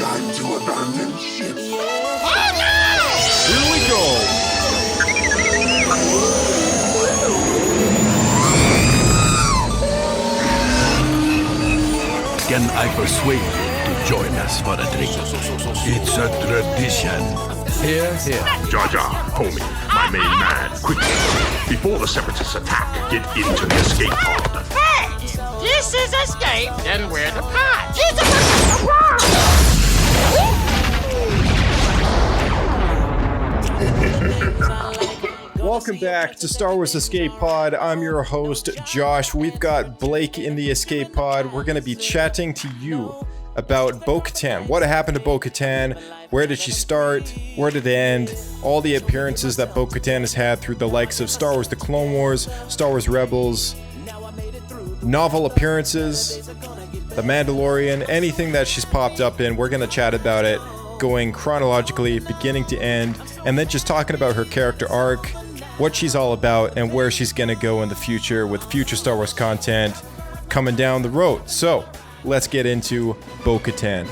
Time to abandon ship. Oh no! Here we go! Can I persuade you to join us for a drink? It's a tradition. Here, here. Jar Jar, homie, my main man, quickly. Before the Separatists attack, get into the escape pod. Hey! This is escape, then we're the pod. Welcome back to Star Wars Escape Pod. I'm your host, Josh. We've got Blake in the Escape Pod. We're going to be chatting to you about Bo-Katan. What happened to Bo-Katan? Where did she start? Where did it end? All the appearances that Bo-Katan has had through the likes of Star Wars The Clone Wars, Star Wars Rebels, novel appearances, The Mandalorian, anything that she's popped up in, we're going to chat about it, going chronologically, beginning to end, and then just talking about her character arc, what she's all about, and where she's going to go in the future with future Star Wars content coming down the road. So, let's get into Bo-Katan.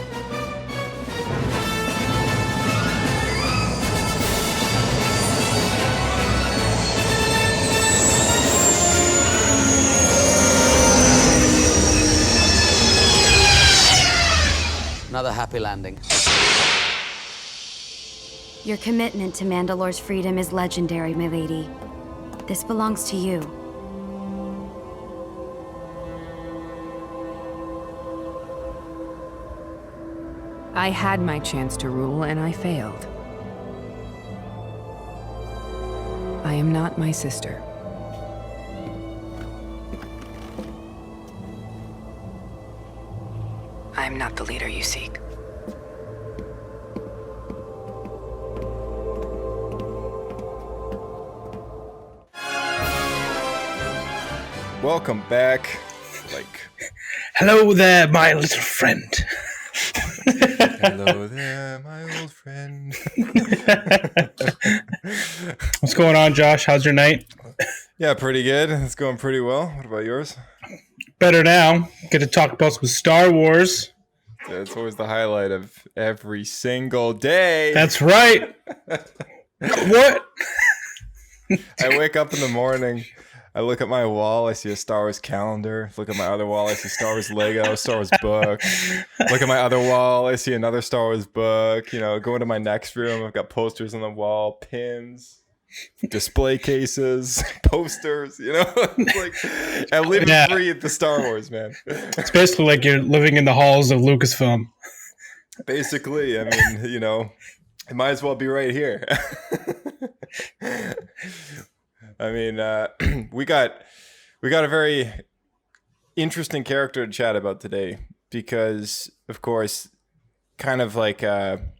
Another happy landing. Your commitment to Mandalore's freedom is legendary, my lady. This belongs to you. I had my chance to rule, and I failed. I am not my sister. I am not the leader you seek. Welcome back. Hello there, my little friend. Hello there, my old friend. What's going on, Josh? How's your night? Yeah, pretty good. It's going pretty well. What about yours? Better now. Get to talk about some Star Wars. Yeah, it's always the highlight of every single day. That's right. What? I wake up in the morning, I look at my wall, I see a Star Wars calendar. Look at my other wall, I see Star Wars Lego, Star Wars book. Look at my other wall, I see another Star Wars book. You know, go into my next room, I've got posters on the wall, pins, display cases, posters, you know? Like, I live and breathe the Star Wars, man. It's basically like you're living in the halls of Lucasfilm. Basically, I mean, you know, it might as well be right here. I mean, we got a very interesting character to chat about today because, of course, kind of like one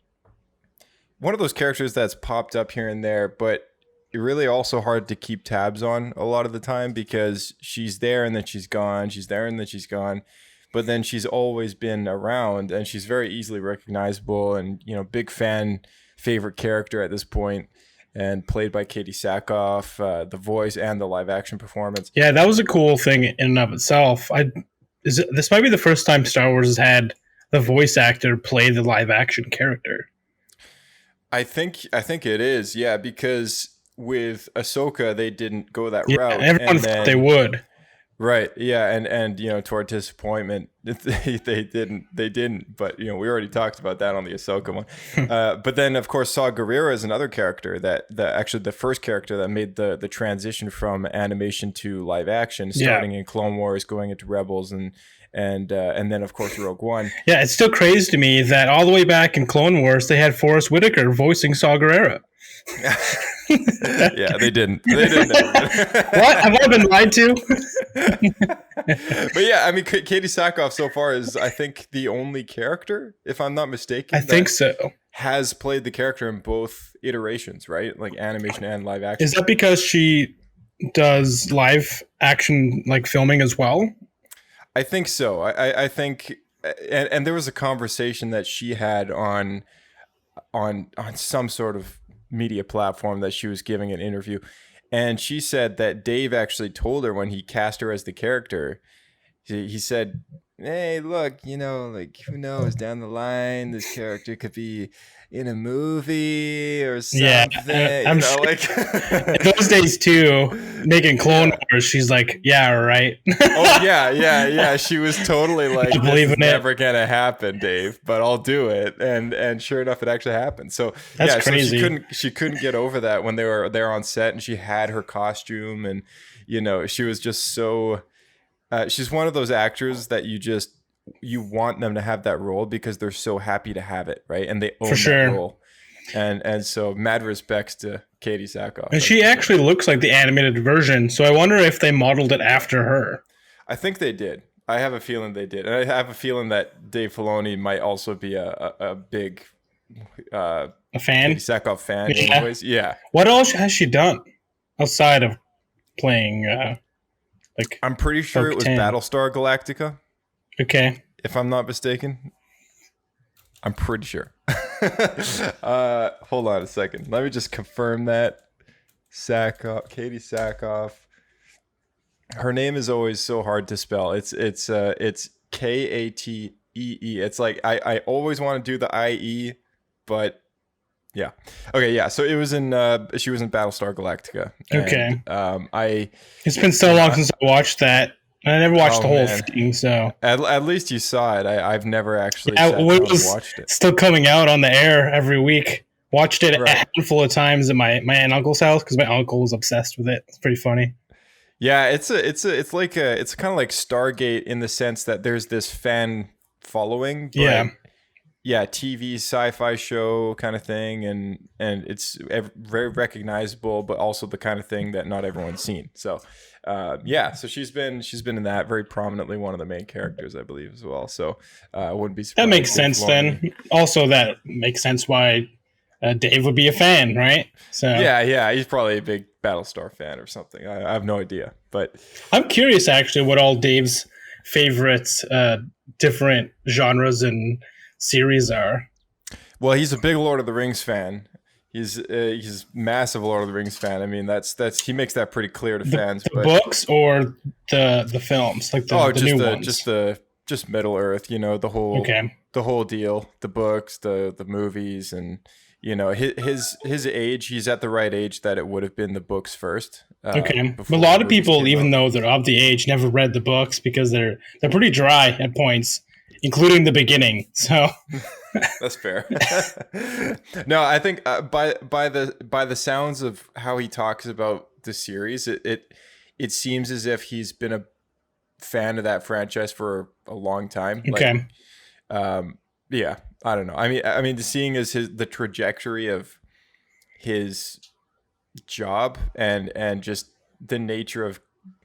of those characters that's popped up here and there, but really also hard to keep tabs on a lot of the time because she's there and then she's gone, she's there and then she's gone, but then she's always been around and she's very easily recognizable and, you know, big fan, favorite character at this point. And played by Katee Sackoff, the voice and the live action performance. Yeah, that was a cool thing in and of itself. This might be the first time Star Wars has had the voice actor play the live action character. I think it is, yeah, because with Ahsoka they didn't go that route. Everyone thought they would. Right, yeah, and you know, to our disappointment, they didn't. But you know, we already talked about that on the Ahsoka one. But then, of course, Saw Gerrera is another character that actually the first character that made the transition from animation to live action, starting in Clone Wars, going into Rebels, and then of course Rogue One. Yeah, it's still crazy to me that all the way back in Clone Wars they had Forrest Whitaker voicing Saw Gerrera. Yeah, they didn't. What? Have I been lied to? But yeah, I mean, Katee Sackoff so far is, I think, the only character, if I'm not mistaken. I think so. Has played the character in both iterations, right? Like animation and live action. Is that because she does live action like filming as well? I think so. I think, and there was a conversation that she had on some sort of media platform that she was giving an interview, and she said that Dave actually told her when he cast her as the character, he said, hey, look, like who knows, down the line this character could be in a movie or something. Yeah, I'm sure like in those days too, making Clone Wars, she's like, yeah, right. Oh yeah. She was totally like, this is it. never gonna happen, Dave, but I'll do it. And sure enough, it actually happened. So That's crazy. So she couldn't get over that when they were there on set, and she had her costume, and she was just so. She's one of those actors that you want them to have that role because they're so happy to have it, right? And they own that role. And so mad respects to Katee Sackoff. And she actually looks like the animated version, so I wonder if they modeled it after her. I think they did. I have a feeling they did. And I have a feeling that Dave Filoni might also be a big a fan? Katee Sackoff fan Yeah. anyways. Yeah. What else has she done outside of playing I'm pretty sure it was Bo-Katan? Battlestar Galactica, Okay. if I'm not mistaken. I'm pretty sure. Hold on a second. Let me just confirm that. Sackoff, Katee Sackoff. Her name is always so hard to spell. It's Katee. It's like I always want to do the IE, but yeah. Okay, yeah. So it was she was in Battlestar Galactica. Okay. And, It's been so long since I watched that. I never watched the whole man. thing, so At least you saw it. I've never actually yeah, sat down it and was watched it. still coming out on the air every week. Watched it Right. a handful of times at my aunt and uncle's house because my uncle was obsessed with it. It's pretty funny. Yeah, it's kind of like Stargate in the sense that there's this fan following. But yeah, TV sci-fi show kind of thing, and it's very recognizable, but also the kind of thing that not everyone's seen. So, so she's been in that very prominently, one of the main characters, I believe, as well. So, I wouldn't be surprised. That makes sense then. Also, that makes sense why Dave would be a fan, right? So Yeah, he's probably a big Battlestar fan or something. I have no idea, but I'm curious actually what all Dave's favorite different genres and series are. Well, he's a big Lord of the Rings fan. He's massive Lord of the Rings fan. I mean, that's he makes that pretty clear to fans. The books or the films, like the new ones. just Middle Earth. The whole deal. The books, the movies, and his age. He's at the right age that it would have been the books first. Okay, but a lot of people, even though they're of the age, never read the books because they're pretty dry at points, including the beginning. So that's fair. No, I think by the sounds of how he talks about the series, it seems as if he's been a fan of that franchise for a long time. Okay. Yeah, I don't know. I mean, seeing as the trajectory of his job and just the nature of,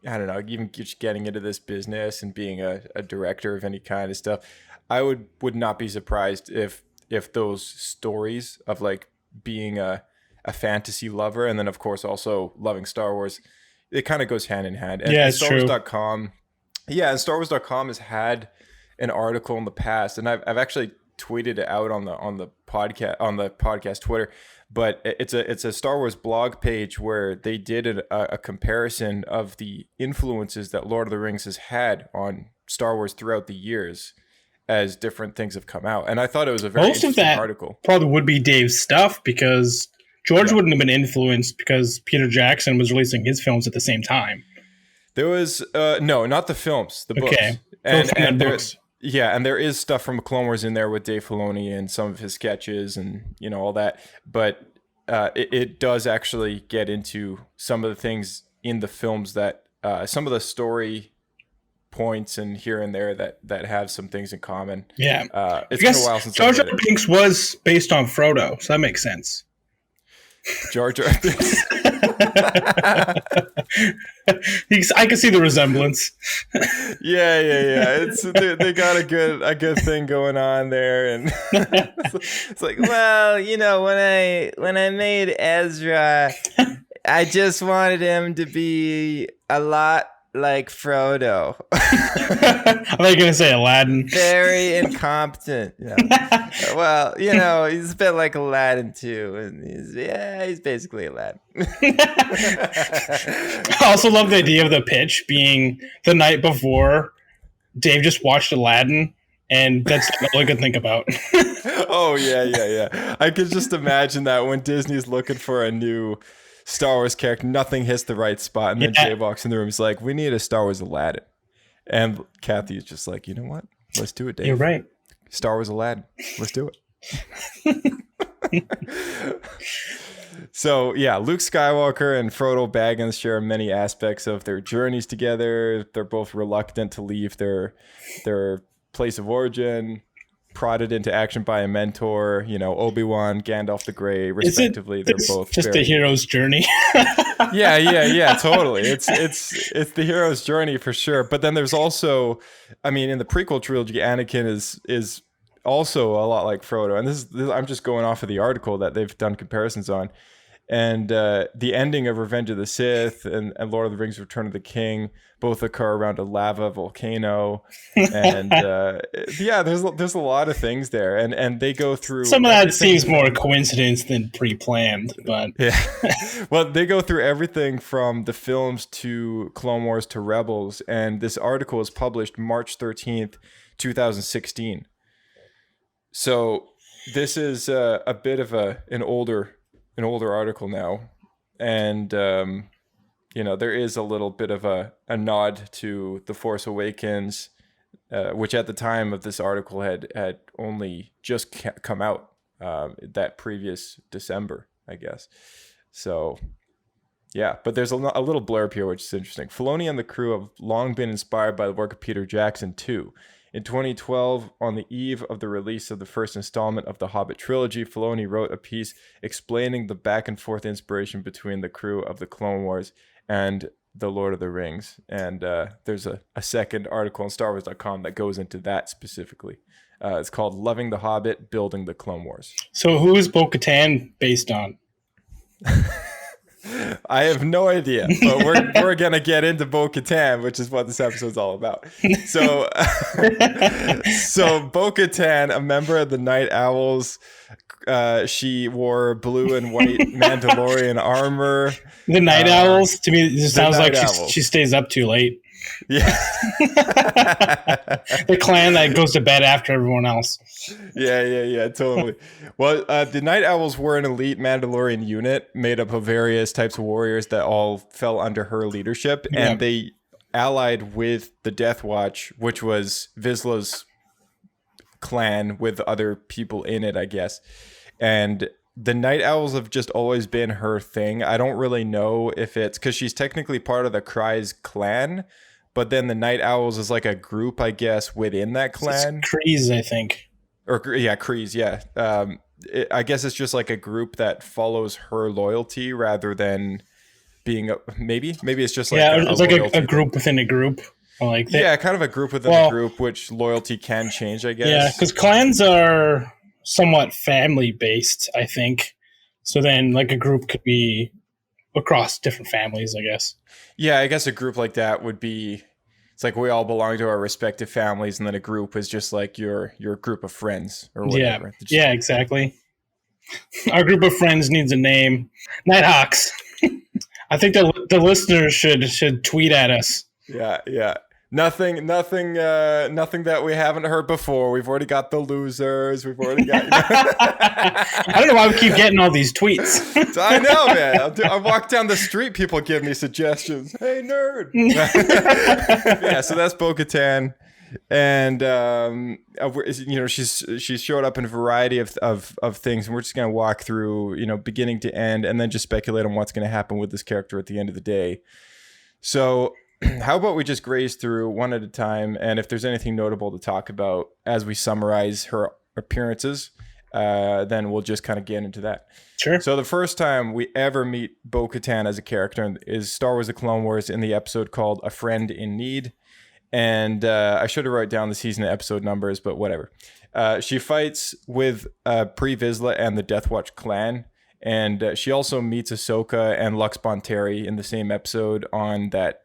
I don't know, even just getting into this business and being a director of any kind of stuff, I would not be surprised if those stories of like being a fantasy lover and then of course also loving Star Wars, it kind of goes hand in hand. And, yeah, it's true. StarWars.com, and StarWars.com has had an article in the past, and I've actually tweeted it out on the podcast Twitter, but it's a Star Wars blog page where they did a comparison of the influences that Lord of the Rings has had on Star Wars throughout the years as different things have come out, and I thought it was a very interesting article. Probably would be Dave's stuff because George wouldn't have been influenced because Peter Jackson was releasing his films at the same time. There was no, not the films, the books. Okay, and books. Yeah, and there is stuff from Clone Wars in there with Dave Filoni and some of his sketches and all that. But it does actually get into some of the things in the films that some of the story points and here and there that have some things in common. Yeah, it's been a while since Jar Jar Binks was based on Frodo, so that makes sense. Jar Jar Binks. I can see the resemblance. Yeah. It's they got a good thing going on there, and it's like, well, when I made Ezra, I just wanted him to be a lot like Frodo. I thought you were gonna say Aladdin. Very incompetent. Yeah. Well, he's a bit like Aladdin too, and he's basically Aladdin. I also love the idea of the pitch being the night before Dave just watched Aladdin, and that's all I could think about. Oh yeah. I could just imagine that when Disney's looking for a new Star Wars character, nothing hits the right spot, and then Jay walks in the room. He's like, "We need a Star Wars Aladdin," and Katee is just like, "You know what? Let's do it, Dave. You're right. Star Wars Aladdin. Let's do it." So yeah, Luke Skywalker and Frodo Baggins share many aspects of their journeys together. They're both reluctant to leave their place of origin, prodded into action by a mentor. You know, Obi-Wan, Gandalf the Grey, respectively. They're both just the hero's journey. Yeah, totally. It's the hero's journey for sure. But then there's also, I mean, in the prequel trilogy, Anakin is also a lot like Frodo. And this I'm just going off of the article that they've done comparisons on. And the ending of Revenge of the Sith and Lord of the Rings: Return of the King both occur around a lava volcano. And yeah, there's a lot of things there. And they go through... Some of that seems more coincidence than pre-planned, but... Yeah. Well, they go through everything from the films to Clone Wars to Rebels. And this article was published March 13th, 2016. So this is a bit of an older article now, and you know, there is a little bit of a nod to The Force Awakens, which at the time of this article had only just come out that previous December, I guess. So yeah, but there's a little blurb here which is interesting. Filoni and the crew have long been inspired by the work of Peter Jackson too. In 2012, on the eve of the release of the first installment of the Hobbit trilogy, Filoni wrote a piece explaining the back and forth inspiration between the crew of the Clone Wars and the Lord of the Rings. And there's a second article on StarWars.com that goes into that specifically. It's called Loving the Hobbit, Building the Clone Wars. So who is Bo-Katan based on? I have no idea, but we're gonna get into Bo-Katan, which is what this episode's all about. So, Bo-Katan, a member of the Night Owls, she wore blue and white Mandalorian armor. The Night Owls, to me, it just sounds like she stays up too late. Yeah. The clan that goes to bed after everyone else. Yeah, totally. Well, the Night Owls were an elite Mandalorian unit made up of various types of warriors that all fell under her leadership, and they allied with the Death Watch, which was Vizsla's clan with other people in it, I guess. And the Night Owls have just always been her thing. I don't really know if it's because she's technically part of the Kryze clan, but then the Night Owls is like a group, I guess, within that clan. It's Kryze, I think. Kryze, yeah. I guess it's just like a group that follows her loyalty rather than being maybe it's just like it's like a group within a group. Like kind of a group within a group, which loyalty can change, I guess. Yeah, because clans are somewhat family based, I think. So then, like, a group could be across different families, I guess. Yeah, I guess a group like that would be. It's like we all belong to our respective families, and then a group is just like your group of friends or whatever. Yeah, exactly. Our group of friends needs a name. Nighthawks. I think the listeners should tweet at us. Yeah. Nothing that we haven't heard before. We've already got the losers. We've already got. I don't know why we keep getting all these tweets. I know, man. I walk down the street, people give me suggestions. Hey, nerd. Yeah, so that's Bo-Katan, and she's showed up in a variety of things, and we're just gonna walk through, beginning to end, and then just speculate on what's gonna happen with this character at the end of the day. So. How about we just graze through one at a time, and if there's anything notable to talk about as we summarize her appearances, then we'll just kind of get into that. Sure. So the first time we ever meet Bo-Katan as a character is Star Wars: The Clone Wars in the episode called A Friend in Need. And I should have wrote down the season episode numbers, but whatever. She fights with Pre Vizsla and the Death Watch clan. And she also meets Ahsoka and Lux Bonteri in the same episode on that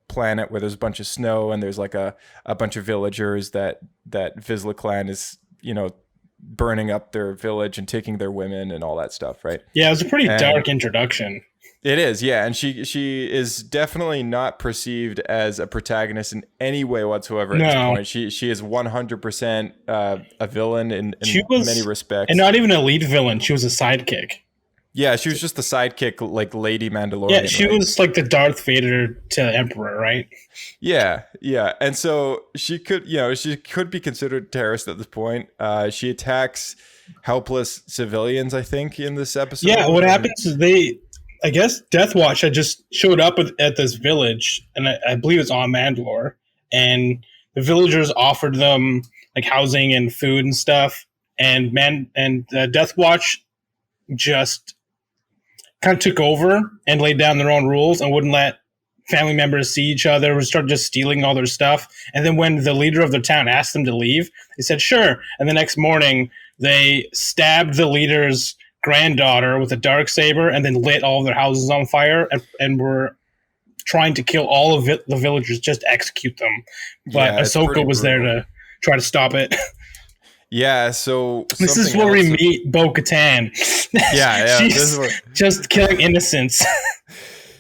planet where there's a bunch of snow and there's like a bunch of villagers that Vizsla clan is, burning up their village and taking their women and all that stuff, right? Yeah, it was a pretty dark introduction. It is, yeah, and she is definitely not perceived as a protagonist in any way whatsoever at this point. She is 100% a villain in many respects, and not even a lead villain. She was a sidekick. Yeah, she was just the sidekick, like Lady Mandalorian. Yeah, she was like the Darth Vader to Emperor, right? Yeah, and so she could be considered a terrorist at this point. She attacks helpless civilians, I think, in this episode. Yeah, what happens is I guess Death Watch had just showed up at this village, and I believe it's on Mandalore, and the villagers offered them like housing and food and stuff, and Death Watch just kind of took over and laid down their own rules and wouldn't let family members see each other, would start just stealing all their stuff. And then when the leader of the town asked them to leave, they said, sure. And the next morning, they stabbed the leader's granddaughter with a darksaber and then lit all of their houses on fire and were trying to kill all of the villagers, just execute them. But Ahsoka was there to try to stop it. Yeah, so this is where we meet Bo-Katan. Yeah, she's just killing innocents.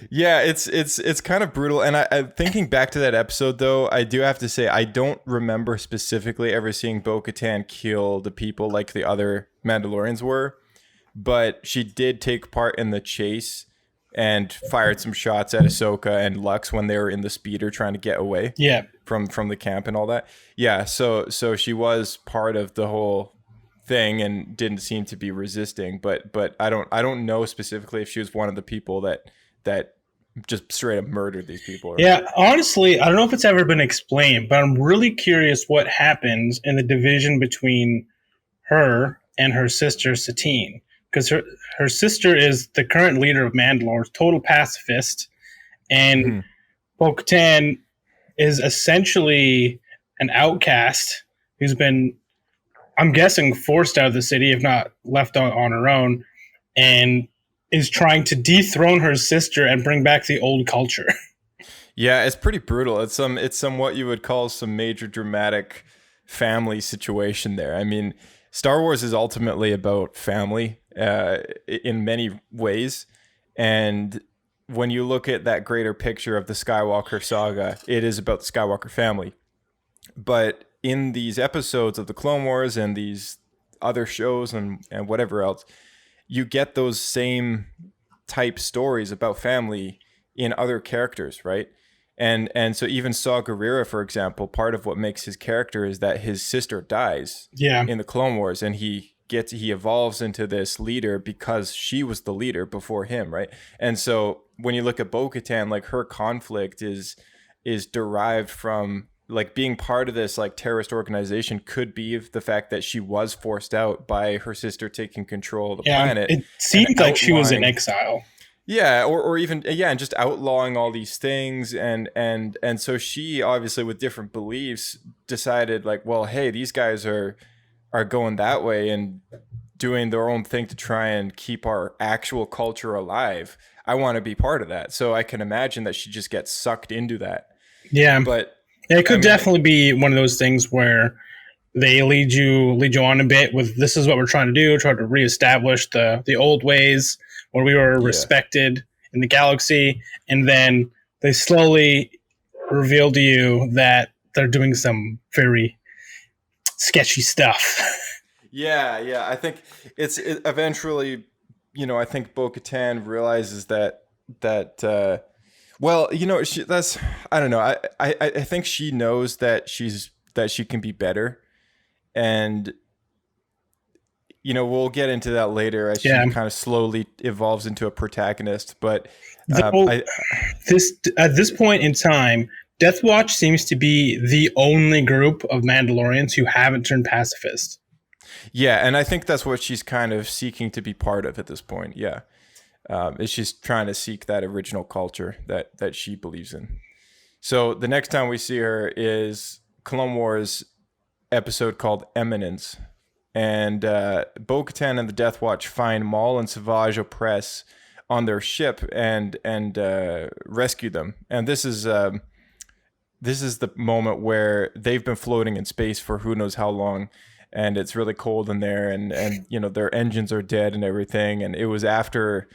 Yeah, it's kind of brutal. And I thinking back to that episode, though, I do have to say I don't remember specifically ever seeing Bo-Katan kill the people like the other Mandalorians were, but she did take part in the chase and fired some shots at Ahsoka and Lux when they were in the speeder trying to get away. Yeah. From the camp and all that. Yeah, so she was part of the whole thing and didn't seem to be resisting, but I don't know specifically if she was one of the people that just straight up murdered these people. Yeah, honestly, I don't know if it's ever been explained, but I'm really curious what happens in the division between her and her sister Satine, because her sister is the current leader of Mandalore, total pacifist, and Bo-Katan is essentially an outcast who's been, I'm guessing, forced out of the city, if not left on her own, and is trying to dethrone her sister and bring back the old culture. Yeah, it's pretty brutal. It's some what you would call some major dramatic family situation there. I mean, Star Wars is ultimately about family in many ways, and when you look at that greater picture of the Skywalker saga, it is about the Skywalker family. But in these episodes of the Clone Wars and these other shows and whatever else, you get those same type stories about family in other characters, right? And so even Saw Gerrera, for example, part of what makes his character is that his sister dies in the Clone Wars, and he evolves into this leader because she was the leader before him, right? And so when you look at Bo-Katan, like her conflict is derived from like being part of this like terrorist organization, could be the fact that she was forced out by her sister taking control of the planet. It seemed like she was in exile. Yeah, or even and just outlawing all these things, and so she obviously with different beliefs decided like, well, hey, these guys are going that way and doing their own thing to try and keep our actual culture alive. I want to be part of that. So I can imagine that she just gets sucked into that. Yeah, but it could definitely be one of those things where they lead you on a bit with, this is what we're trying to do, try to reestablish the old ways where we were respected in the galaxy, and then they slowly reveal to you that they're doing some very sketchy stuff. Yeah. I think it eventually, I think Bo-Katan realizes that well, I don't know. I think she knows that she can be better, and we'll get into that later as she kind of slowly evolves into a protagonist. But at this point in time, Death Watch seems to be the only group of Mandalorians who haven't turned pacifist. Yeah, and I think that's what she's kind of seeking to be part of at this point. Yeah, is she's trying to seek that original culture that she believes in. So the next time we see her is Clone Wars episode called Eminence. And Bo-Katan and the Death Watch find Maul and Savage Opress on their ship and rescue them. And this is the moment where they've been floating in space for who knows how long, and it's really cold in there, and their engines are dead and everything. And it was after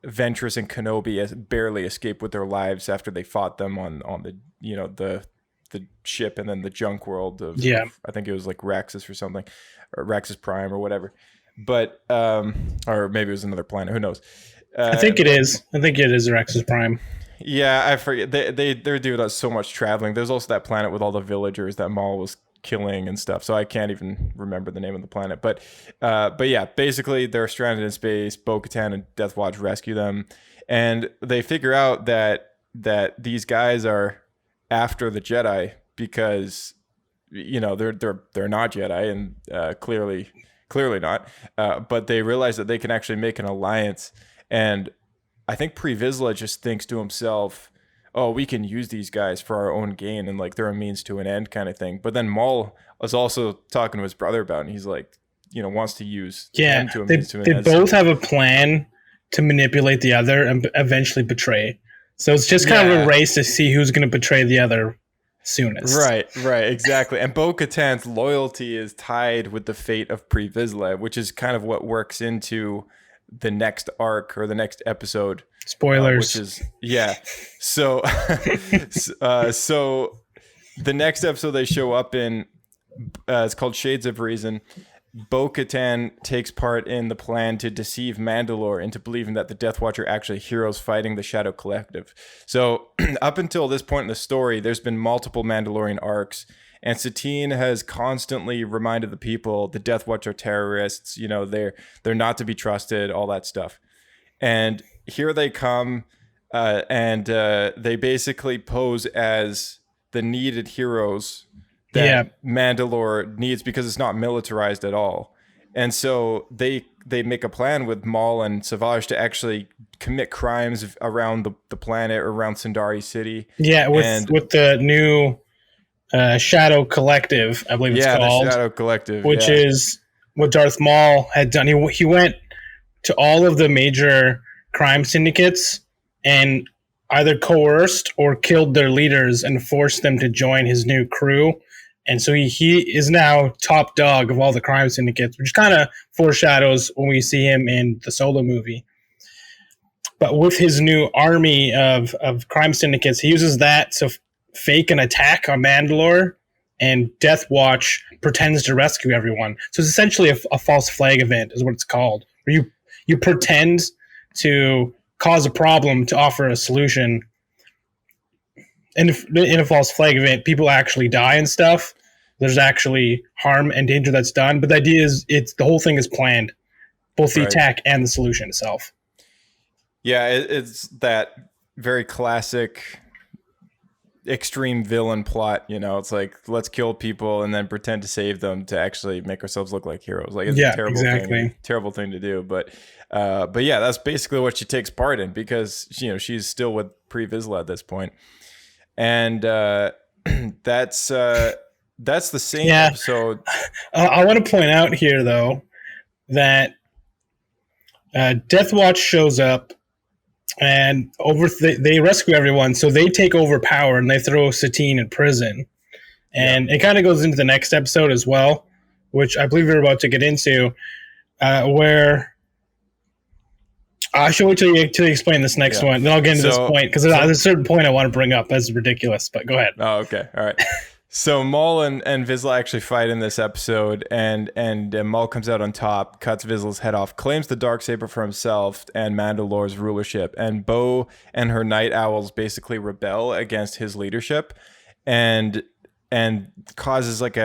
Ventress and Kenobi barely escaped with their lives after they fought them on the the ship and then the junk world of I think it was like Raxus or something, or Raxus Prime or whatever. But or maybe it was another planet. Who knows? I think it is. I think it is Raxus Prime. Yeah, I forget. They're doing so much traveling. There's also that planet with all the villagers that Maul was killing and stuff. So I can't even remember the name of the planet. But yeah, basically they're stranded in space. Bo-Katan and Death Watch rescue them, and they figure out that these guys are after the Jedi because they're not Jedi and clearly not. But they realize that they can actually make an alliance, and I think Pre Vizsla just thinks to himself, oh, we can use these guys for our own gain and like they're a means to an end kind of thing. But then Maul was also talking to his brother about it, and he's like, wants to use them to a means to an end. They both have a plan to manipulate the other and eventually betray. So it's just kind of a race to see who's going to betray the other soonest. Right, exactly. And Bo-Katan's loyalty is tied with the fate of Pre Vizsla, which is kind of what works into the next arc or the next episode. Spoilers. Which is so so the next episode they show up in it's called Shades of Reason. Bo-Katan takes part in the plan to deceive Mandalore into believing that the Death Watch are actually heroes fighting the Shadow Collective. So up until this point in the story, there's been multiple Mandalorian arcs, and Satine has constantly reminded the people the Death Watch are terrorists. They're not to be trusted, all that stuff. And here they come, and they basically pose as the needed heroes that Mandalore needs because it's not militarized at all. And so they make a plan with Maul and Savage to actually commit crimes around the planet or around Sundari City. Yeah, with the new Shadow Collective, I believe it's called. The Shadow Collective. Which is what Darth Maul had done. He went to all of the major crime syndicates and either coerced or killed their leaders and forced them to join his new crew. And so he is now top dog of all the crime syndicates, which kind of foreshadows when we see him in the Solo movie. But with his new army of crime syndicates, he uses that to fake an attack on Mandalore, and Death Watch pretends to rescue everyone. So it's essentially a false flag event is what it's called, where you pretend to cause a problem to offer a solution. In a false flag event, people actually die and stuff. There's actually harm and danger that's done. But the idea is the whole thing is planned, both the attack and the solution itself. Yeah, it's that very classic extreme villain plot. It's like, let's kill people and then pretend to save them to actually make ourselves look like heroes. Like, it's a terrible thing to do. But yeah, that's basically what she takes part in because she's still with Pre Vizsla at this point. And that's the same episode. I want to point out here, though, that Death Watch shows up and they rescue everyone. So they take over power and they throw Satine in prison. And it kind of goes into the next episode as well, which I believe we're about to get into, where I should wait till you explain this next one. Then I'll get into this point because there's a certain point I want to bring up that's ridiculous. But go ahead. Oh, okay. All right. So Maul and Vizsla actually fight in this episode, and Maul comes out on top, cuts Vizsla's head off, claims the Darksaber for himself and Mandalore's rulership, and Bo and her Night Owls basically rebel against his leadership, and causes like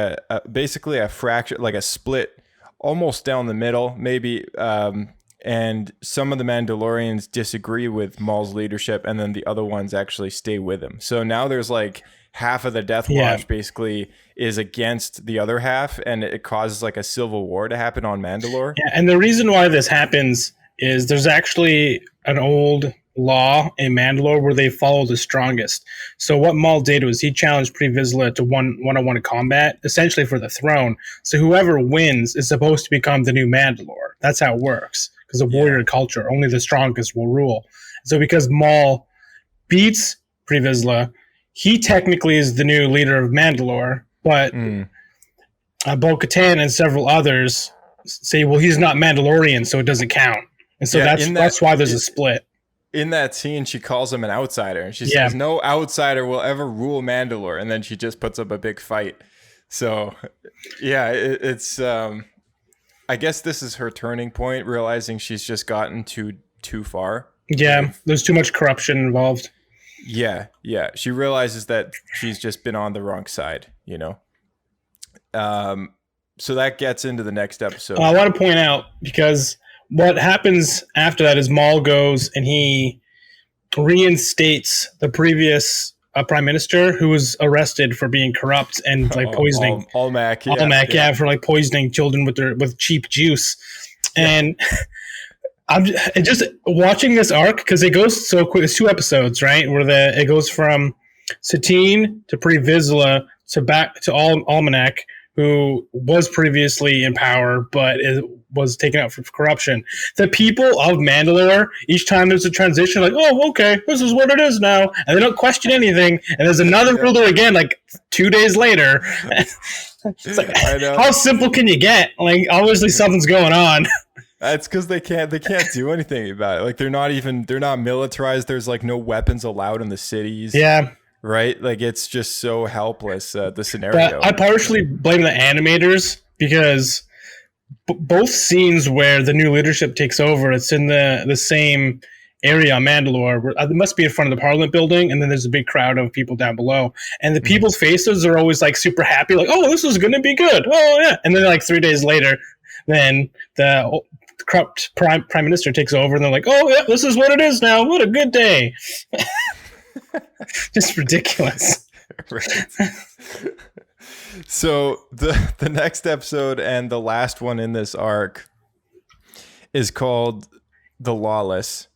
basically a fracture, like a split, almost down the middle, maybe. And some of the Mandalorians disagree with Maul's leadership, and then the other ones actually stay with him. So now there's like half of the Death Watch basically is against the other half, and it causes like a civil war to happen on Mandalore. Yeah, and the reason why this happens is there's actually an old law in Mandalore where they follow the strongest. So what Maul did was he challenged Pre Vizsla to one-on-one combat, essentially for the throne. So whoever wins is supposed to become the new Mandalore. That's how it works. Because of warrior culture, only the strongest will rule. So because Maul beats Pre Vizsla, he technically is the new leader of Mandalore, but Bo-Katan and several others say, well, he's not Mandalorian, so it doesn't count. And so Yeah, that's why there's a split. In that scene, she calls him an outsider, and she Yeah. says, "No outsider will ever rule Mandalore," and then she just puts up a big fight. So, yeah, it's. I guess this is her turning point, realizing she's just gotten too far. Yeah, there's too much corruption involved. Yeah. She realizes that she's just been on the wrong side, you know. So that gets into the next episode. I want to point out, because what happens after that is Maul goes and he reinstates the previous prime minister who was arrested for being corrupt and like poisoning Almac, for like poisoning children with cheap juice. And I'm just watching this arc because it goes so quick. It's 2 episodes, right? Where it goes from Satine to Pre Vizsla to back to Almanac, who was previously in power but was taken out for corruption. The people of Mandalore, each time there's a transition, like, oh, okay, this is what it is now, and they don't question anything. And there's another ruler again, like 2 days later. It's like, how simple can you get? Like, obviously something's going on. That's because they can't do anything about it. Like they're not militarized. There's like no weapons allowed in the cities. Yeah. Right? Like it's just so helpless, the scenario. But I partially blame the animators because both scenes where the new leadership takes over, it's in the same area on Mandalore. Where, it must be in front of the Parliament building, and then there's a big crowd of people down below. And the people's faces are always like super happy, like, oh, this is going to be good. Oh, yeah. And then like 3 days later, then the corrupt prime minister takes over, and they're like, oh, yeah, this is what it is now. What a good day. Just ridiculous. Right. So the next episode and the last one in this arc is called The Lawless.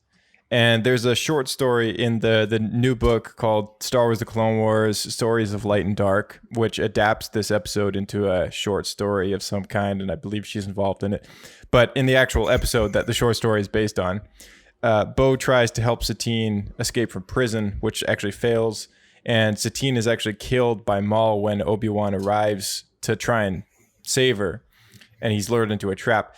And there's a short story in the new book called Star Wars: The Clone Wars, Stories of Light and Dark, which adapts this episode into a short story of some kind, and I believe she's involved in it. But in the actual episode that the short story is based on, Bo tries to help Satine escape from prison, which actually fails, and Satine is actually killed by Maul when Obi-Wan arrives to try and save her, and he's lured into a trap.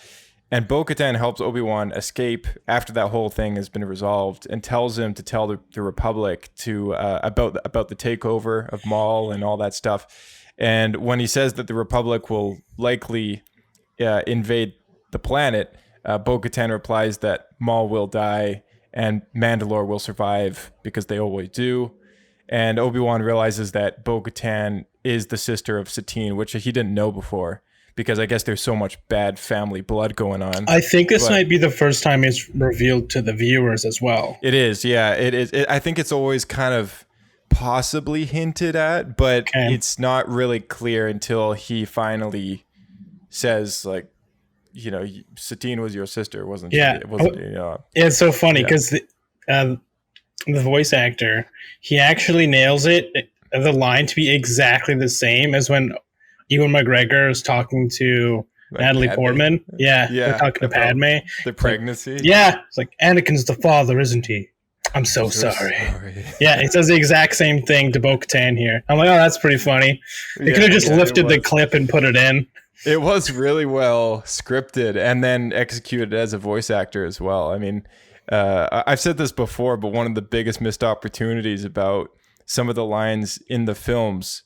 And Bo-Katan helps Obi-Wan escape after that whole thing has been resolved, and tells him to tell the Republic to about the takeover of Maul and all that stuff. And when he says that the Republic will likely invade the planet, Bo-Katan replies that Maul will die and Mandalore will survive because they always do. And Obi-Wan realizes that Bo-Katan is the sister of Satine, which he didn't know before, because I guess there's so much bad family blood going on. I think this might be the first time it's revealed to the viewers as well. It is, yeah. It is. I think it's always kind of possibly hinted at, but it's not really clear until he finally says, like, you know, Satine was your sister, wasn't she? It wasn't, you know. It's so funny because the voice actor, he actually nails it, the line to be exactly the same as when Ewan McGregor is talking to Natalie Portman. Yeah. They're talking to Padme. The pregnancy. Yeah. It's like, Anakin's the father, isn't he? I'm so sorry. Yeah, it says the exact same thing to Bo-Katan here. I'm like, oh, that's pretty funny. They could have just lifted the clip and put it in. It was really well scripted and then executed as a voice actor as well. I mean, I've said this before, but one of the biggest missed opportunities about some of the lines in the films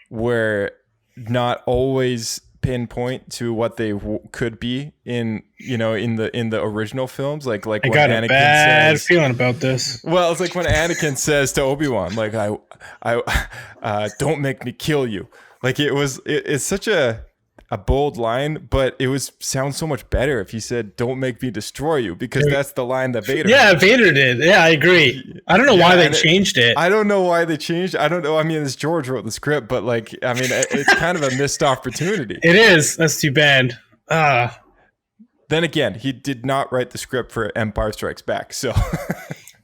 were not always pinpoint to what they could be in, you know, in the original films. Like I when got Anakin a bad says, feeling about this. Well, it's like when Anakin says to Obi-Wan, like, I don't make me kill you. Like it's such a bold line, but it sounds so much better if he said, "Don't make me destroy you," because that's the line that Vader. Yeah, Vader did. Yeah, I agree. I don't know why they changed it. I don't know why they changed. I don't know. I mean, George wrote the script, but like, I mean, it's kind of a missed opportunity. It is. That's too bad. Then again, he did not write the script for Empire Strikes Back, so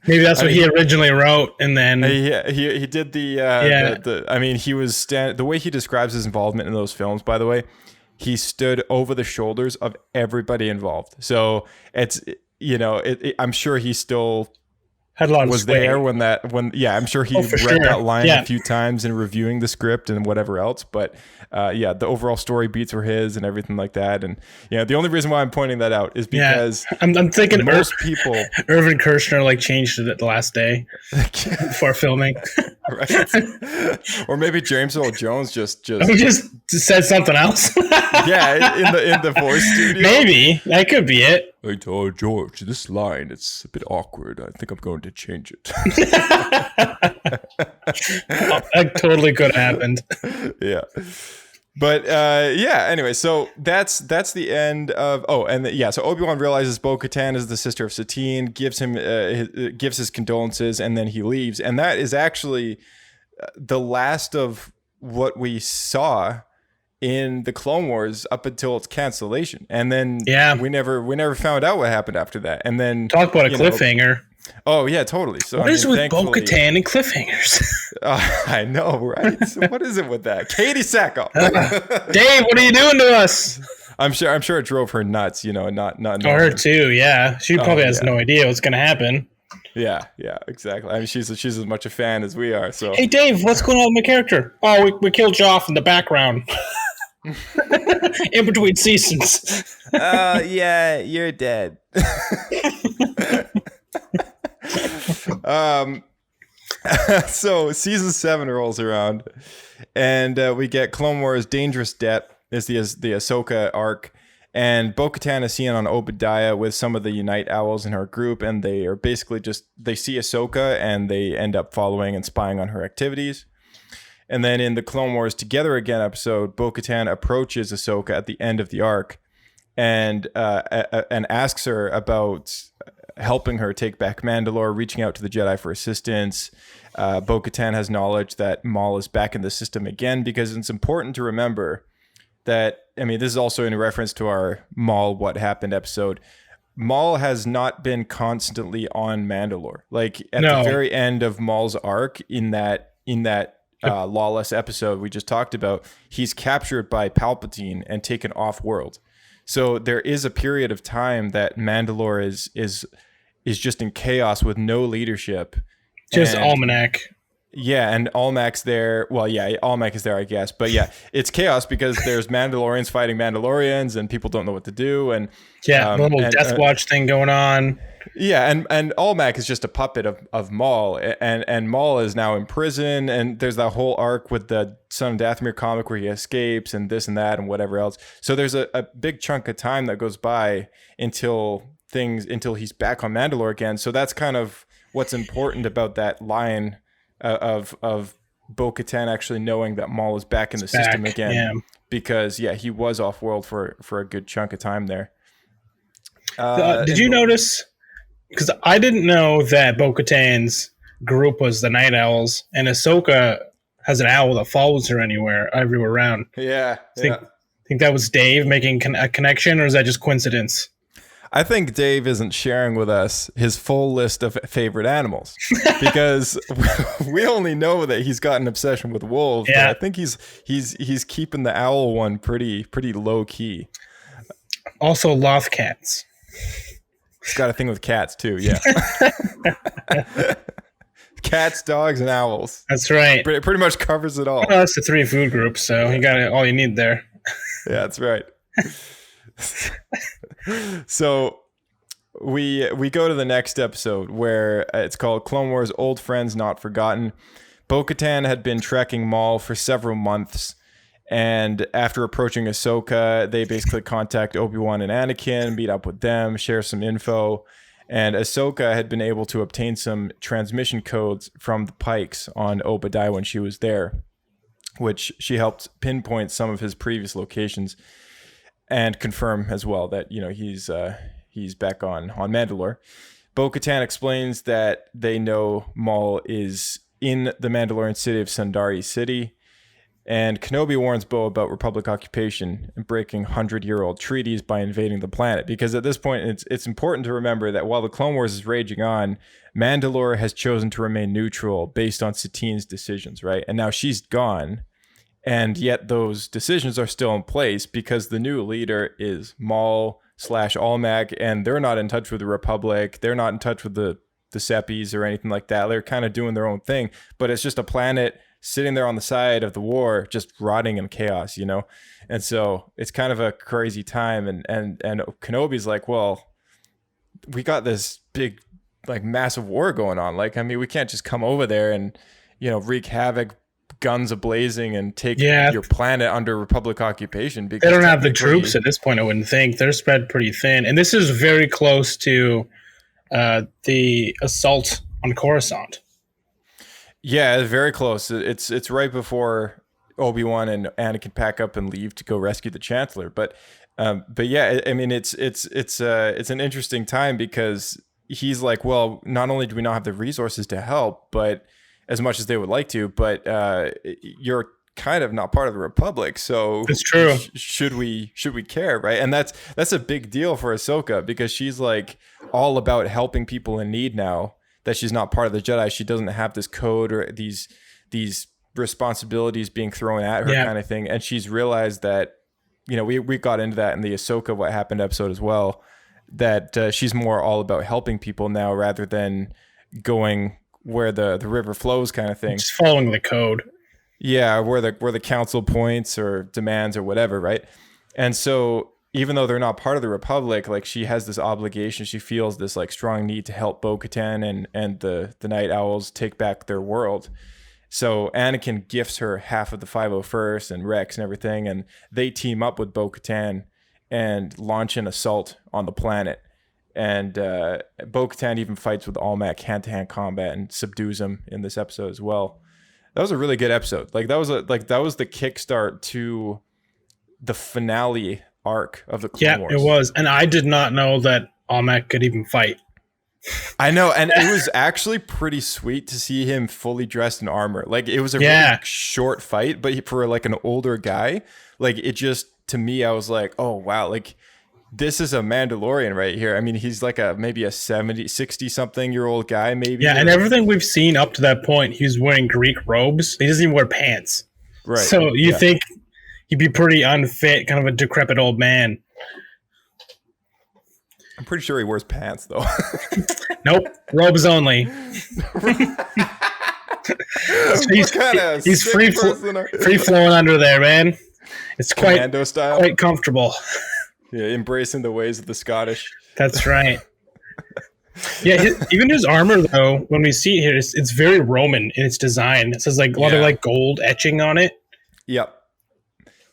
maybe that's what he originally wrote, and then he did the. I mean, he was the way he describes his involvement in those films. By the way, he stood over the shoulders of everybody involved. So it's, you know, I'm sure he still Had a lot of was sway. there when I'm sure he read sure. that line Yeah. a few times in reviewing the script and whatever else, but the overall story beats were his and everything like that. And the only reason why I'm pointing that out is because I'm thinking most people Irvin Kershner like changed it the last day before filming. right, or maybe James Earl Jones just We just said something else. in the voice studio. Maybe that could be it. I told George, this line, it's a bit awkward. I think I'm going to change it. That totally could have happened. Yeah. But anyway, so that's the end of so Obi-Wan realizes Bo-Katan is the sister of Satine, gives his condolences, and then he leaves. And that is actually the last of what we saw in the Clone Wars up until its cancellation. And then we never found out what happened after that. And then talk about a cliffhanger. Oh yeah, totally. So what is with Bo-Katan and cliffhangers? I know, right? So what is it with that? Katee Sackoff. Dave, what are you doing to us? I'm sure it drove her nuts, not her too, yeah. She probably has no idea what's gonna happen. Yeah, exactly. I mean, she's as much a fan as we are. So hey Dave, what's going on with my character? Oh, we killed Joff in the background. In between seasons. Yeah, you're dead. So season 7 rolls around, and we get Clone Wars Dangerous Debt is the Ahsoka arc, and Bo-Katan is seen on Obadiah with some of the Unite Owls in her group, and they are basically they see Ahsoka and they end up following and spying on her activities. And then in the Clone Wars Together Again episode, Bo-Katan approaches Ahsoka at the end of the arc and asks her about helping her take back Mandalore, reaching out to the Jedi for assistance. Bo-Katan has knowledge that Maul is back in the system again, because it's important to remember that, I mean, this is also in reference to our Maul What Happened episode. Maul has not been constantly on Mandalore. Like at the very end of Maul's arc in that Lawless episode we just talked about, he's captured by Palpatine and taken off world. So there is a period of time that Mandalore is just in chaos with no leadership. Just Almanac. Yeah, and Almac's there. Well, yeah, Almac is there, I guess. But yeah, it's chaos because there's Mandalorians fighting Mandalorians, and people don't know what to do. And a little Death Watch thing going on. Yeah, and Almac is just a puppet of Maul, and Maul is now in prison, and there's that whole arc with the Son of Dathomir comic where he escapes and this and that and whatever else. So there's a big chunk of time that goes by until he's back on Mandalore again. So that's kind of what's important about that line of Bo-Katan actually knowing that Maul is back in the system again, because he was off world for a good chunk of time there. Did you notice? Because I didn't know that Bo-Katan's group was the Night Owls, and Ahsoka has an owl that follows her everywhere around. Yeah. Think that was Dave making a connection, or is that just coincidence? I think Dave isn't sharing with us his full list of favorite animals, because we only know that he's got an obsession with wolves. Yeah. But I think he's keeping the owl one pretty low key. Also, loth cats. He's got a thing with cats too. Yeah. Cats, dogs, and owls. That's right. It pretty much covers it all. Well, that's the 3 food groups, so you got all you need there. Yeah, that's right. So we go to the next episode, where it's called Clone Wars Old Friends Not Forgotten. Bo-Katan had been trekking Maul for several months, and after approaching Ahsoka, they basically contact Obi-Wan and Anakin, meet up with them, share some info, and Ahsoka had been able to obtain some transmission codes from the Pikes on Obadiah when she was there, which she helped pinpoint some of his previous locations and confirm as well that, he's back on Mandalore. Bo-Katan explains that they know Maul is in the Mandalorian city of Sundari City, and Kenobi warns Bo about Republic occupation and breaking 100-year-old treaties by invading the planet, because at this point it's important to remember that while the Clone Wars is raging on, Mandalore has chosen to remain neutral based on Satine's decisions, right? And now she's gone, and yet those decisions are still in place because the new leader is Maul /Almag, and they're not in touch with the Republic. They're not in touch with the the Seppies or anything like that. They're kind of doing their own thing, but it's just a planet sitting there on the side of the war, just rotting in chaos, you know? And so it's kind of a crazy time. And Kenobi's like, well, we got this big, like massive war going on. Like, I mean, we can't just come over there and, you know, wreak havoc, guns a-blazing, and take your planet under Republic occupation. Because they don't have the troops at this point, I wouldn't think. They're spread pretty thin. And this is very close to the assault on Coruscant. Yeah, very close. It's right before Obi-Wan and Anakin pack up and leave to go rescue the Chancellor. But yeah, I mean, it's an interesting time because he's like, well, not only do we not have the resources to help, but as much as they would like to, but you're kind of not part of the Republic, so it's true. Should we care, right? And that's a big deal for Ahsoka because she's like all about helping people in need now that she's not part of the Jedi. She doesn't have this code or these responsibilities being thrown at her, kind of thing. And she's realized that, you know, we got into that in the Ahsoka What Happened episode as well, that she's more all about helping people now rather than going where the river flows kind of thing. Just following the code. Yeah, where the council points or demands or whatever, right? And so even though they're not part of the Republic, like she has this obligation, she feels this like strong need to help Bo-Katan and the Night Owls take back their world. So Anakin gifts her half of the 501st and Rex and everything, and they team up with Bo-Katan and launch an assault on the planet. And Bo-Katan even fights with Almec hand-to-hand combat and subdues him in this episode as well. That was a really good episode. Like that was the kickstart to the finale arc of the Clone Wars. Yeah, it was. And I did not know that Almec could even fight. I know, and it was actually pretty sweet to see him fully dressed in armor. Like it was a really short fight, but for like an older guy, like it just, to me, I was like, oh wow, like this is a Mandalorian right here. I mean, he's like maybe a 60 something year old guy, maybe. Yeah, and everything we've seen up to that point, he's wearing Greek robes. He doesn't even wear pants. Right. So you think he'd be pretty unfit, kind of a decrepit old man. I'm pretty sure he wears pants though. Nope, robes only. So he's free flowing under there, man. It's Commando style, quite comfortable. Yeah, embracing the ways of the Scottish. That's right. Yeah, even his armor though, when we see it here, it's very Roman in its design. It says like a lot of like gold etching on it. Yep.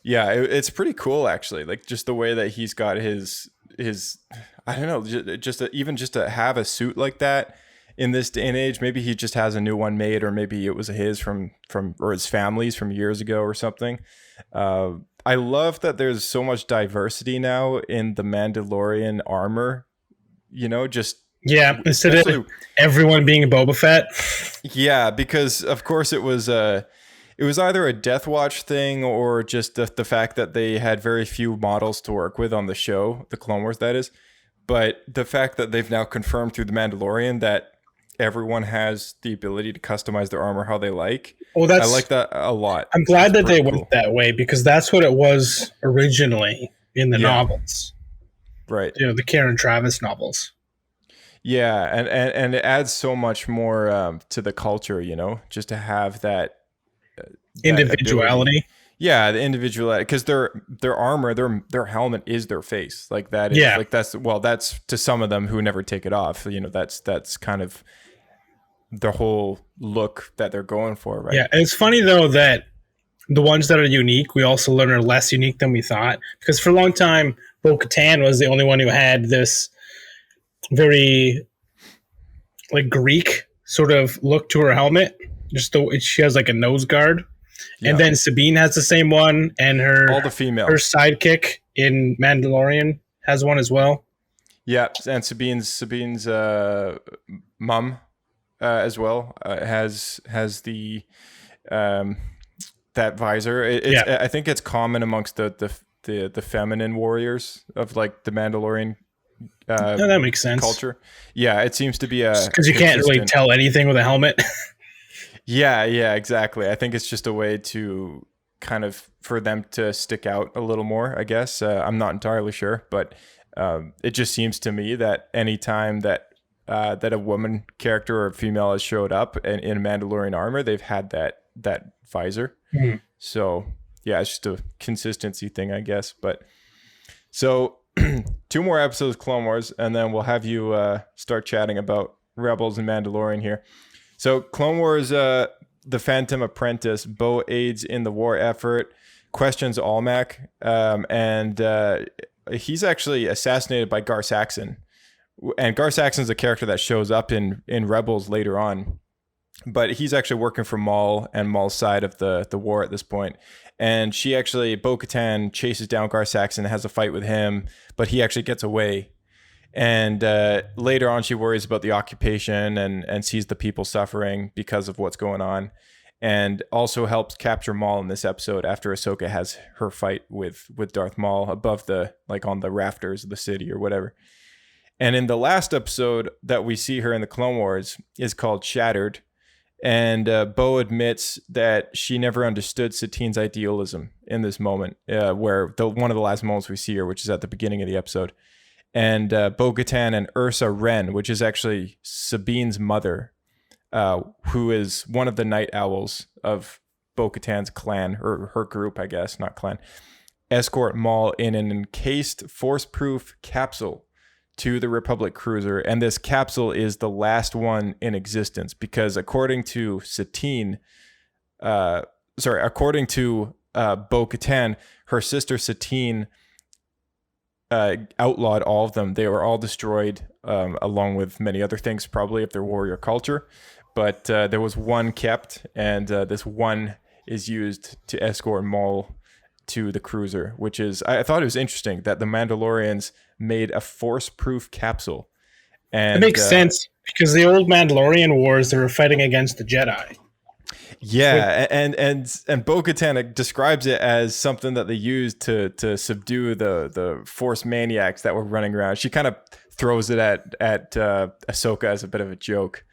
Yeah, it's pretty cool actually. Like just the way that he's got his I don't know, just to have a suit like that in this day and age. Maybe he just has a new one made, or maybe it was his from or his family's from years ago or something. I love that there's so much diversity now in the Mandalorian armor. You know, just instead of everyone being Boba Fett. Yeah, because of course it was either a Death Watch thing or just the fact that they had very few models to work with on the show, the Clone Wars, that is. But the fact that they've now confirmed through The Mandalorian that everyone has the ability to customize their armor how they like. Oh, I like that a lot. I'm glad that they went that way, because that's what it was originally in the novels. Right. You know, the Karen Travis novels. Yeah, and it adds so much more to the culture, you know, just to have that individuality. Ability. Yeah, the individuality, because their armor, their helmet is their face. Like that is like that's to some of them who never take it off. You know, that's kind of the whole look that they're going for, right? Yeah, and it's funny though that the ones that are unique, we also learn are less unique than we thought, because for a long time, Bo-Katan was the only one who had this very like Greek sort of look to her helmet. She has like a nose guard. Yeah. And then Sabine has the same one, and all the females. Her sidekick in Mandalorian has one as well. Yeah, and Sabine's mom as well has the that visor. I think it's common amongst the feminine warriors of like the Mandalorian. That makes sense. Culture. Yeah, it seems to be because you can't really tell anything with a helmet. Yeah, exactly. I think it's just a way to kind of for them to stick out a little more, I guess. I'm not entirely sure, but it just seems to me that anytime that that a woman character or a female has showed up in Mandalorian armor, they've had that visor. Mhm. So yeah, it's just a consistency thing, I guess. But so 2 more episodes of Clone Wars, and then we'll have you start chatting about Rebels and Mandalorian here. So Clone Wars, the Phantom Apprentice, Bo aids in the war effort, questions Almec, and he's actually assassinated by Gar Saxon. And Gar Saxon's a character that shows up in Rebels later on. But he's actually working for Maul and Maul's side of the war at this point. And Bo-Katan chases down Gar Saxon, has a fight with him, but he actually gets away. And later on, she worries about the occupation and sees the people suffering because of what's going on. And also helps capture Maul in this episode after Ahsoka has her fight with Darth Maul above on the rafters of the city or whatever. And in the last episode that we see her in the Clone Wars is called Shattered. And Bo admits that she never understood Satine's idealism in this moment, where one of the last moments we see her, which is at the beginning of the episode. And Bo-Katan and Ursa Wren, which is actually Sabine's mother, who is one of the Night Owls of Bo-Katan's clan, or her group, I guess, not clan, escort Maul in an encased force-proof capsule to the Republic cruiser. And this capsule is the last one in existence because according to Bo-Katan, her sister Satine outlawed all of them. They were all destroyed, along with many other things, probably of their warrior culture. But there was one kept, and this one is used to escort Maul to the cruiser, which is, I thought it was interesting that the Mandalorians made a force-proof capsule. And it makes sense because the old Mandalorian wars, they were fighting against the Jedi. Yeah, and Bo-Katan describes it as something that they used to subdue the Force maniacs that were running around. She kind of throws it at Ahsoka as a bit of a joke,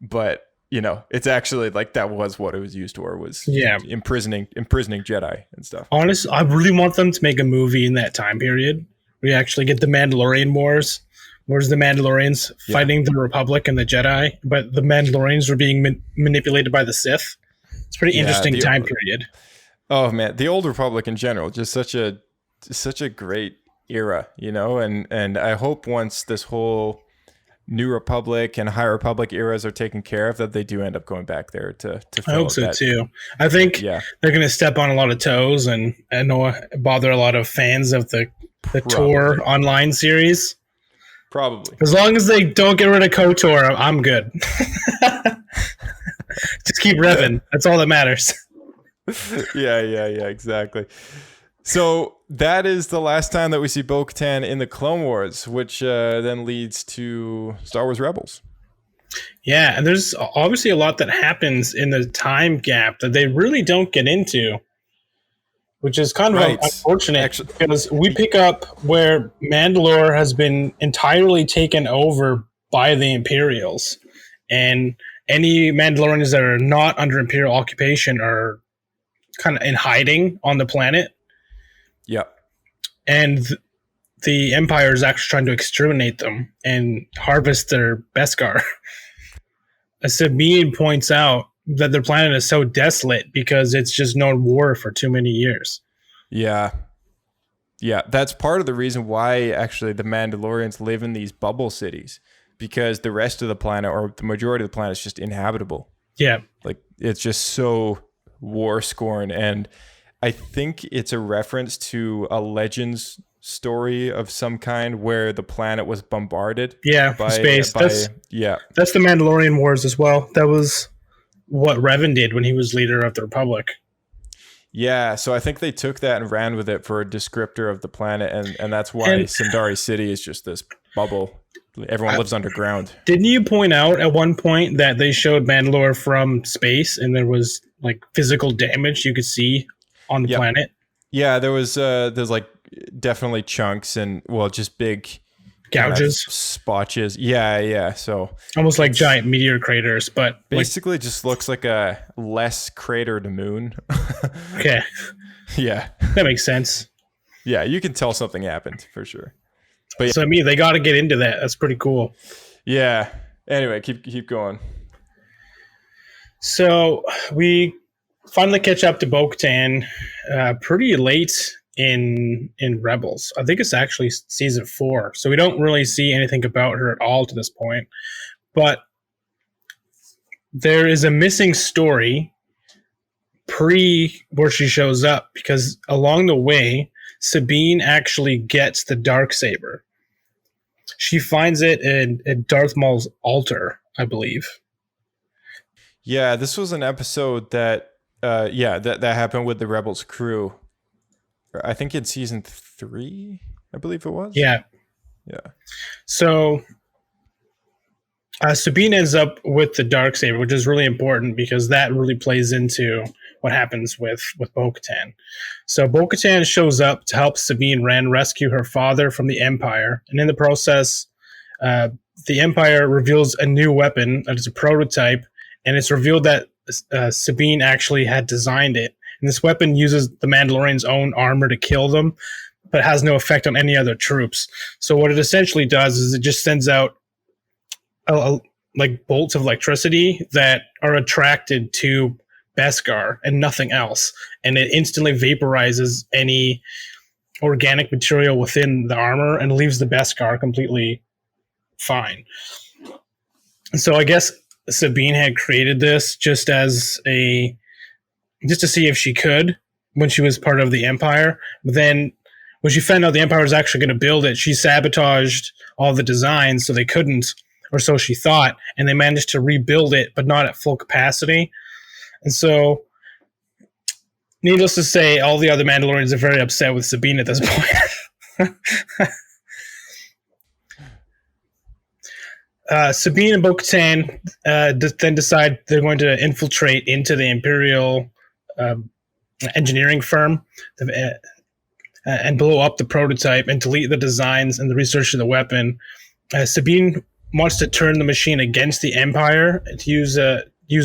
but it's actually that was what it was used for, was imprisoning Jedi and stuff. Honestly, I really want them to make a movie in that time period. We actually get the Mandalorian wars. Where's the Mandalorians fighting the Republic and the Jedi, but the Mandalorians were being manipulated by the Sith. It's a pretty interesting time period. Oh man, the old Republic in general, just such a great era, and I hope once this whole New Republic and High Republic eras are taken care of, that they do end up going back there to I hope so too. I think they're going to step on a lot of toes and bother a lot of fans of the Tour online series. Probably. As long as they don't get rid of KOTOR, I'm good. Just keep revving. That's all that matters. Yeah, exactly. So that is the last time that we see Bo-Katan in the Clone Wars, which then leads to Star Wars Rebels. Yeah, and there's obviously a lot that happens in the time gap that they really don't get into, which is kind of unfortunate because we pick up where Mandalore has been entirely taken over by the Imperials, and any Mandalorians that are not under Imperial occupation are kind of in hiding on the planet. Yep. And the Empire is actually trying to exterminate them and harvest their Beskar. As Sabine points out, that their planet is so desolate because it's just known war for too many years. Yeah. That's part of the reason why actually the Mandalorians live in these bubble cities, because the rest of the planet, or the majority of the planet, is just inhabitable. Yeah. It's just so war scorn. And I think it's a reference to a Legends story of some kind where the planet was bombarded. Yeah, by space. That's the Mandalorian Wars as well. That was what Revan did when he was leader of the Republic. Yeah, so I think they took that and ran with it for a descriptor of the planet, and that's why Sundari City is just this bubble. Everyone lives underground. Didn't you point out at one point that they showed Mandalore from space and there was physical damage you could see on the planet? Yeah, there's definitely chunks and just big gouges, spotches. Yeah. So almost like giant meteor craters, but basically just looks like a less cratered moon. Okay. Yeah, that makes sense. Yeah, you can tell something happened for sure. But so they got to get into that. That's pretty cool. Yeah. Anyway, keep going. So we finally catch up to Bo-Katan pretty late in Rebels. I think it's actually season 4, so we don't really see anything about her at all to this point. But there is a missing story pre where she shows up, because along the way, Sabine actually gets the Darksaber. She finds it at Darth Maul's altar, I believe. Yeah, this was an episode that that happened with the Rebels crew. I think in season 3, I believe it was. Yeah. So Sabine ends up with the Darksaber, which is really important because that really plays into what happens with Bo-Katan. So Bo-Katan shows up to help Sabine Wren rescue her father from the Empire, and in the process, the Empire reveals a new weapon that is a prototype, and it's revealed that Sabine actually had designed it. And this weapon uses the Mandalorian's own armor to kill them, but has no effect on any other troops. So what it essentially does is it just sends out like bolts of electricity that are attracted to Beskar and nothing else, and it instantly vaporizes any organic material within the armor and leaves the Beskar completely fine. So I guess Sabine had created this just to see if she could when she was part of the Empire. But then when she found out the Empire was actually going to build it, she sabotaged all the designs so they couldn't, or so she thought, and they managed to rebuild it, but not at full capacity. And so, needless to say, all the other Mandalorians are very upset with Sabine at this point. Sabine and Bo-Katan then decide they're going to infiltrate into the Imperial engineering firm and blow up the prototype and delete the designs and the research of the weapon. Sabine wants to turn the machine against the Empire to use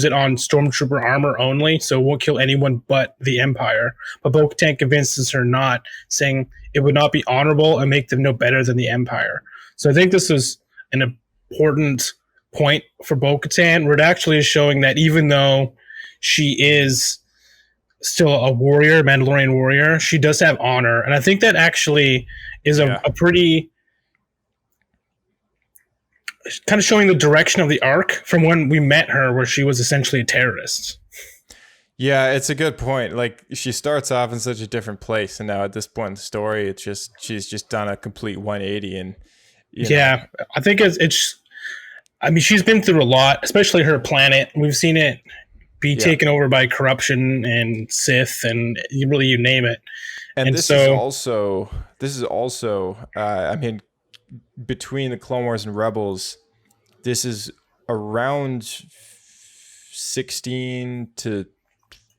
it on Stormtrooper armor only, so it won't kill anyone but the Empire. But Bo-Katan convinces her not, saying it would not be honorable and make them no better than the Empire. So I think this is an important point for Bo-Katan, where it actually is showing that even though she is still a warrior, Mandalorian warrior, she does have honor. And I think that actually is a pretty kind of showing the direction of the arc from when we met her, where she was essentially a terrorist. Yeah, it's a good point. Like, she starts off in such a different place, and now at this point in the story, it's just she's just done a complete 180. And yeah, I think it's. I mean, she's been through a lot, especially her planet. We've seen it be taken over by corruption and Sith, and you name it. And this is also. I mean, between the Clone Wars and Rebels, this is around 16 to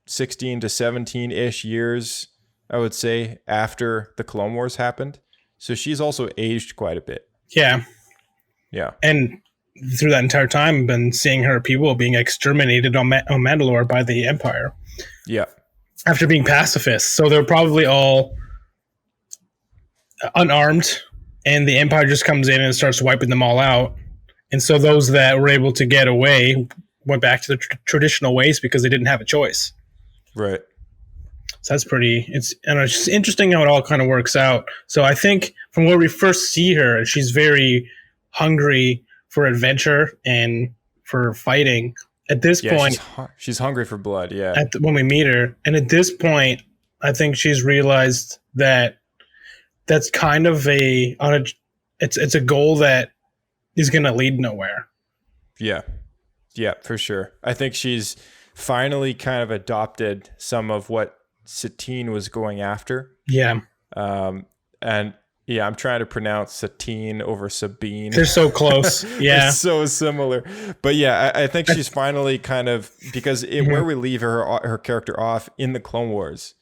17-ish years, I would say, after the Clone Wars happened. So she's also aged quite a bit. Yeah. And through that entire time, I've been seeing her people being exterminated on Mandalore by the Empire. Yeah. After being pacifists. So they're probably all unarmed, and the Empire just comes in and starts wiping them all out. And so those that were able to get away went back to the traditional ways because they didn't have a choice. Right. So that's it's just interesting how it all kind of works out. So I think from where we first see her, she's very hungry for adventure and for fighting. At this point, she's hungry for blood. Yeah. When we meet her, and at this point, I think she's realized that that's kind of it's a goal that is going to lead nowhere. Yeah, for sure. I think she's finally kind of adopted some of what Satine was going after. Yeah. And yeah, I'm trying to pronounce Satine over Sabine. They're so close. Yeah. It's so similar. But yeah, I think she's finally kind of, because where we leave her character off in the Clone Wars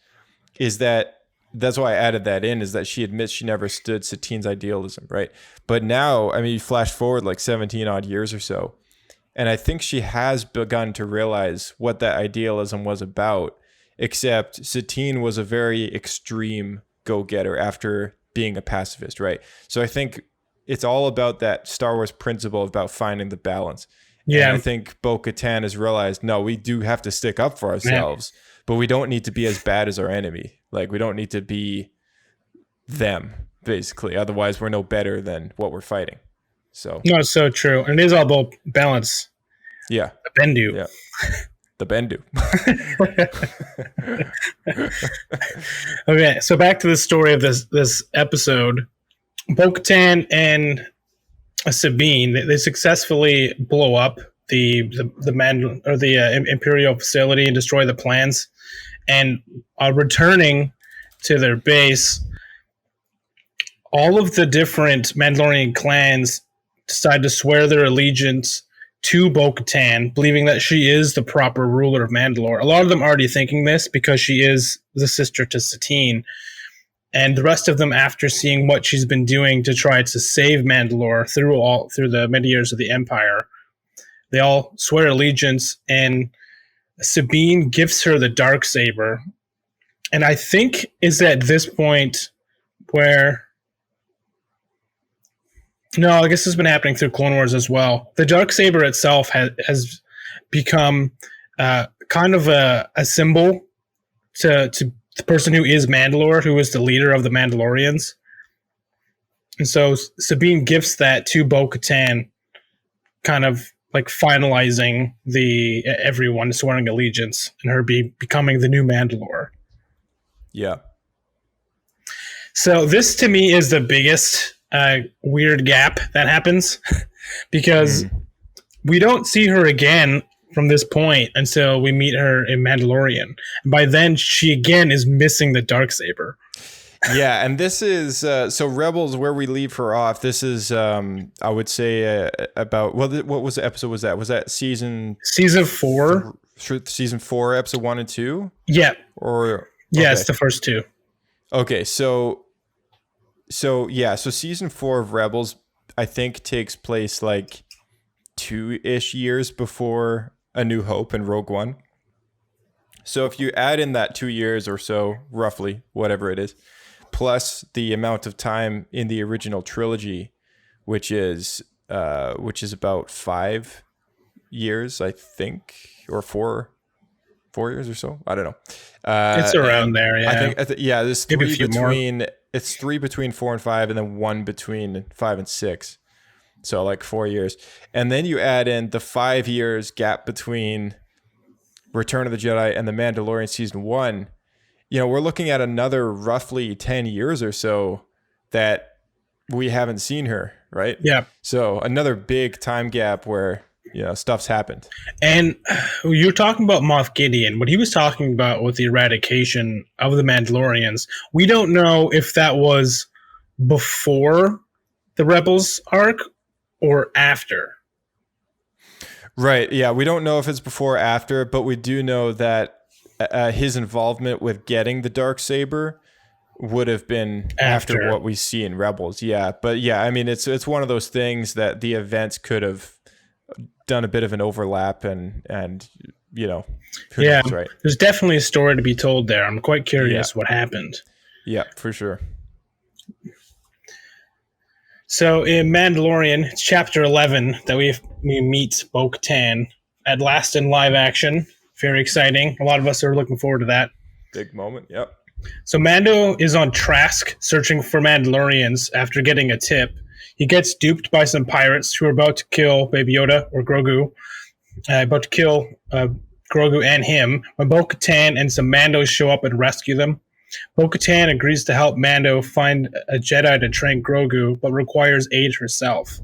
is that's why I added that in, is that she admits she never stood Satine's idealism, right? But now, I mean, you flash forward like 17 odd years or so, and I think she has begun to realize what that idealism was about, except Satine was a very extreme go-getter after being a pacifist, right? So I think it's all about that Star Wars principle about finding the balance. Yeah. And I think Bo-Katan has realized, no, we do have to stick up for ourselves, but we don't need to be as bad as our enemy. Like, we don't need to be them, basically. Otherwise, we're no better than what we're fighting. So No, it's so true. And it is all about balance. yeah. The Bendu. Yeah. The Bendu. Okay, so back to the story of this episode. Bo-Katan and Sabine, they successfully blow up the Imperial facility and destroy the plans. And returning to their base, all of the different Mandalorian clans decide to swear their allegiance to Bo-Katan, believing that she is the proper ruler of Mandalore. A lot of them already thinking this because she is the sister to Satine. And the rest of them, after seeing what she's been doing to try to save Mandalore through the many years of the Empire, they all swear allegiance, and Sabine gives her the Darksaber. And I think is at this point where... No, I guess it's been happening through Clone Wars as well. The Darksaber itself has become kind of a symbol to the person who is Mandalore, who is the leader of the Mandalorians. And so Sabine gifts that to Bo-Katan, kind of like finalizing everyone swearing allegiance and her becoming the new Mandalore. Yeah. So this to me is the biggest weird gap that happens because we don't see her again from this point until we meet her in Mandalorian. And by then, she again is missing the Darksaber. Yeah, and this is so Rebels, where we leave her off. This is I would say about what was the episode? Was that season 4? Season 4, episode 1 and 2? Yeah. Or yes, the first two. Okay, so season 4 of Rebels, I think, takes place like 2-ish years before A New Hope and Rogue One. So if you add in that 2 years or so, roughly, whatever it is, plus the amount of time in the original trilogy, which is about 5 years, I think, or 4 years or so. I don't know. It's around there. Yeah, I think there's maybe three between. It's 3 between 4 and 5, and then 1 between 5 and 6. So like 4 years. And then you add in the 5 years gap between Return of the Jedi and The Mandalorian season 1. You know, we're looking at another roughly 10 years or so that we haven't seen her, right? Yeah. So another big time gap where, you know, stuff's happened. And you're talking about Moff Gideon. What he was talking about with the eradication of the Mandalorians, we don't know if that was before the Rebels arc or after. Right. Yeah. We don't know if it's before or after, but we do know that his involvement with getting the Darksaber would have been after what we see in Rebels. Yeah. But yeah, I mean, it's one of those things that the events could have done a bit of an overlap and you know, who knows, right? There's definitely a story to be told there. I'm quite curious what happened. Yeah, for sure. So in Mandalorian, it's chapter 11 that we meet Bo-Katan at last in live action. Very exciting. A lot of us are looking forward to that. Big moment. Yep. So Mando is on Trask searching for Mandalorians after getting a tip. He gets duped by some pirates who are about to kill Baby Yoda or Grogu. About to kill Grogu and him when Bo-Katan and some Mandos show up and rescue them. Bo-Katan agrees to help Mando find a Jedi to train Grogu, but requires aid herself.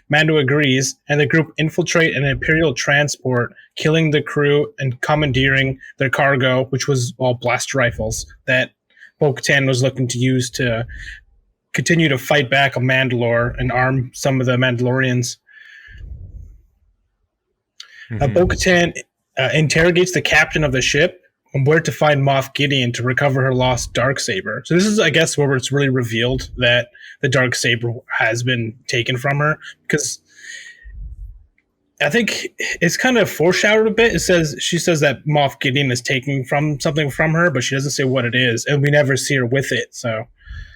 Mando agrees, and the group infiltrate an Imperial transport, killing the crew and commandeering their cargo, which was all blast rifles that Bo-Katan was looking to use to continue to fight back on Mandalore and arm some of the Mandalorians. Bo-Katan interrogates the captain of the ship on where to find Moff Gideon to recover her lost Darksaber. So this is, I guess, where it's really revealed that the Darksaber has been taken from her, because I think it's kind of foreshadowed a bit. She says that Moff Gideon is taking something from her, but she doesn't say what it is, and we never see her with it. So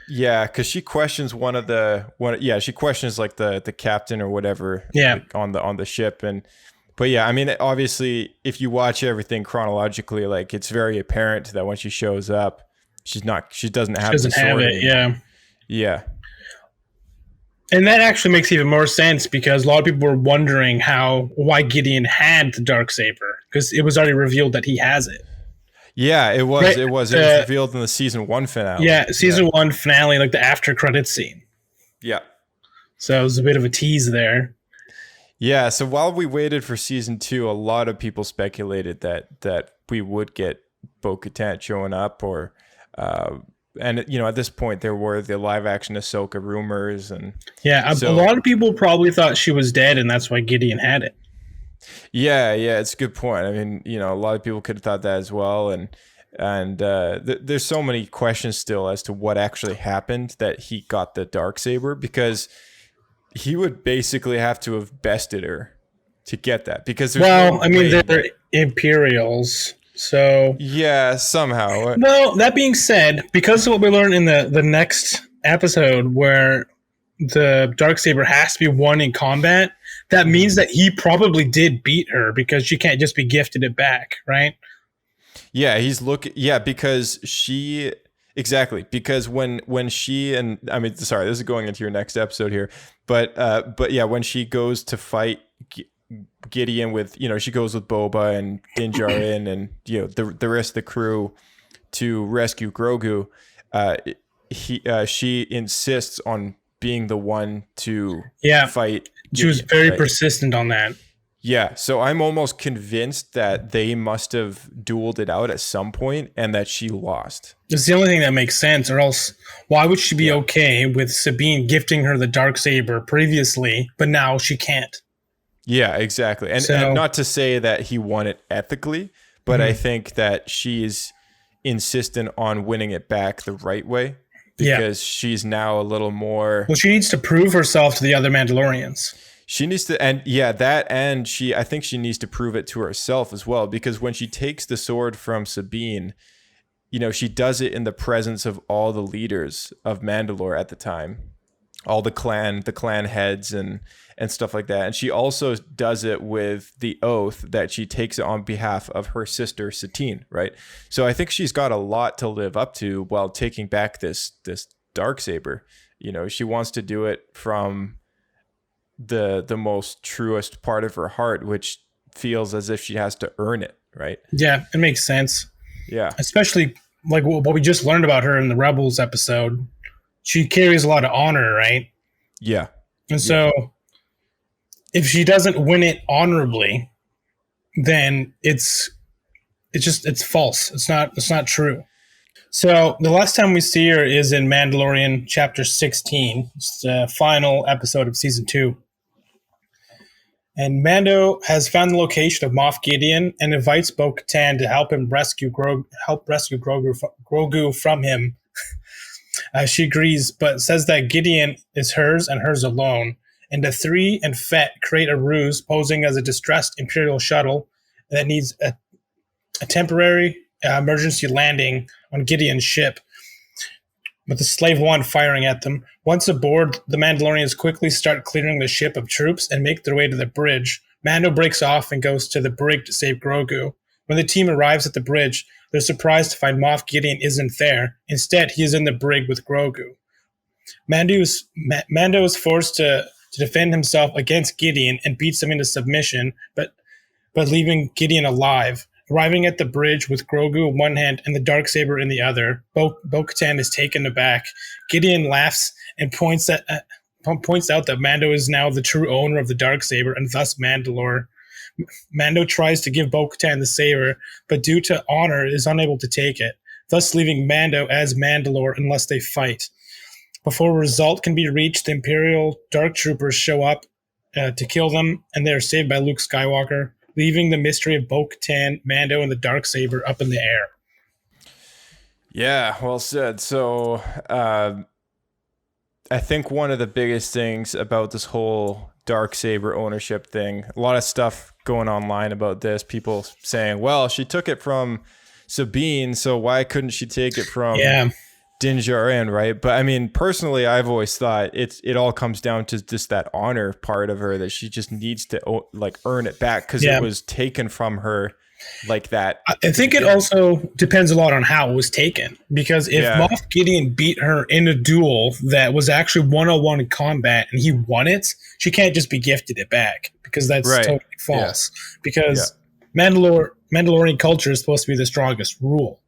Yeah, because she questions she questions like the captain or whatever. Yeah. Like, on the ship. But yeah, I mean, obviously, if you watch everything chronologically, like it's very apparent that when she shows up, she doesn't have the sword it. anymore. Yeah. And that actually makes even more sense because a lot of people were wondering why Gideon had the Darksaber, because it was already revealed that he has it. Yeah, it was. Right? It was revealed in the season 1 finale. Yeah, season 1 finale, like the after credits scene. Yeah. So it was a bit of a tease there. Yeah. So while we waited for season 2, a lot of people speculated that we would get Bo-Katan showing up, or and at this point there were the live action Ahsoka rumors, and a lot of people probably thought she was dead, and that's why Gideon had it. Yeah, it's a good point. I mean, a lot of people could have thought that as well, and there's so many questions still as to what actually happened that he got the Darksaber, because he would basically have to have bested her to get that, because they're Imperials. So yeah, somehow. Well, that being said, because of what we learned in the next episode, where the Darksaber has to be won in combat, that means that he probably did beat her, because she can't just be gifted it back, right? Yeah, because she because when she and this is going into your next episode here, but yeah, when she goes to fight Gideon with, she goes with Boba and Din Djarin and the rest of the crew to rescue Grogu, she insists on being the one to fight Gideon. She was very persistent on that. Yeah, so I'm almost convinced that they must have dueled it out at some point and that she lost. It's the only thing that makes sense, or else why would she be okay with Sabine gifting her the Darksaber previously, but now she can't? Yeah, exactly. And not to say that he won it ethically, but I think that she's insistent on winning it back the right way, because she's now a little more... Well, she needs to prove herself to the other Mandalorians. She needs to, I think she needs to prove it to herself as well, because when she takes the sword from Sabine, she does it in the presence of all the leaders of Mandalore at the time, all the clan heads and stuff like that. And she also does it with the oath that she takes it on behalf of her sister Satine, right? So I think she's got a lot to live up to while taking back this Darksaber. She wants to do it from the most truest part of her heart, which feels as if she has to earn it, right? Yeah, it makes sense. Yeah. Especially like what we just learned about her in the Rebels episode. She carries a lot of honor, right? Yeah. And so if she doesn't win it honorably, then it's false. It's not true. So the last time we see her is in Mandalorian chapter 16. It's the final episode of season 2. And Mando has found the location of Moff Gideon and invites Bo-Katan to help him rescue Grogu from him. She agrees, but says that Gideon is hers and hers alone. And the three and Fett create a ruse posing as a distressed Imperial shuttle that needs a temporary emergency landing on Gideon's ship, with the Slave One firing at them. Once aboard, the Mandalorians quickly start clearing the ship of troops and make their way to the bridge. Mando breaks off and goes to the brig to save Grogu. When the team arrives at the bridge, they're surprised to find Moff Gideon isn't there. Instead, he is in the brig with Grogu. Mando is forced to defend himself against Gideon and beats him into submission, but leaving Gideon alive. Arriving at the bridge with Grogu in one hand and the Darksaber in the other, Bo-Katan is taken aback. Gideon laughs and points out that Mando is now the true owner of the Darksaber and thus Mandalore. Mando tries to give Bo-Katan the saber, but due to honor is unable to take it, thus leaving Mando as Mandalore unless they fight. Before a result can be reached, the Imperial Dark Troopers show up to kill them, and they are saved by Luke Skywalker, leaving the mystery of Bo-Katan, Mando, and the Darksaber up in the air. Yeah, well said. So I think one of the biggest things about this whole Darksaber ownership thing, a lot of stuff going online about this, people saying, well, she took it from Sabine, so why couldn't she take it from Din Djarin, right? But I mean, personally, I've always thought it all comes down to just that honor part of her that she just needs to like earn it back because it was taken from her like that. I think it also depends a lot on how it was taken, because if Moff Gideon beat her in a duel that was actually 1-on-1 in combat and he won it, she can't just be gifted it back, because that's totally false. Because Mandalorian culture is supposed to be the strongest rule.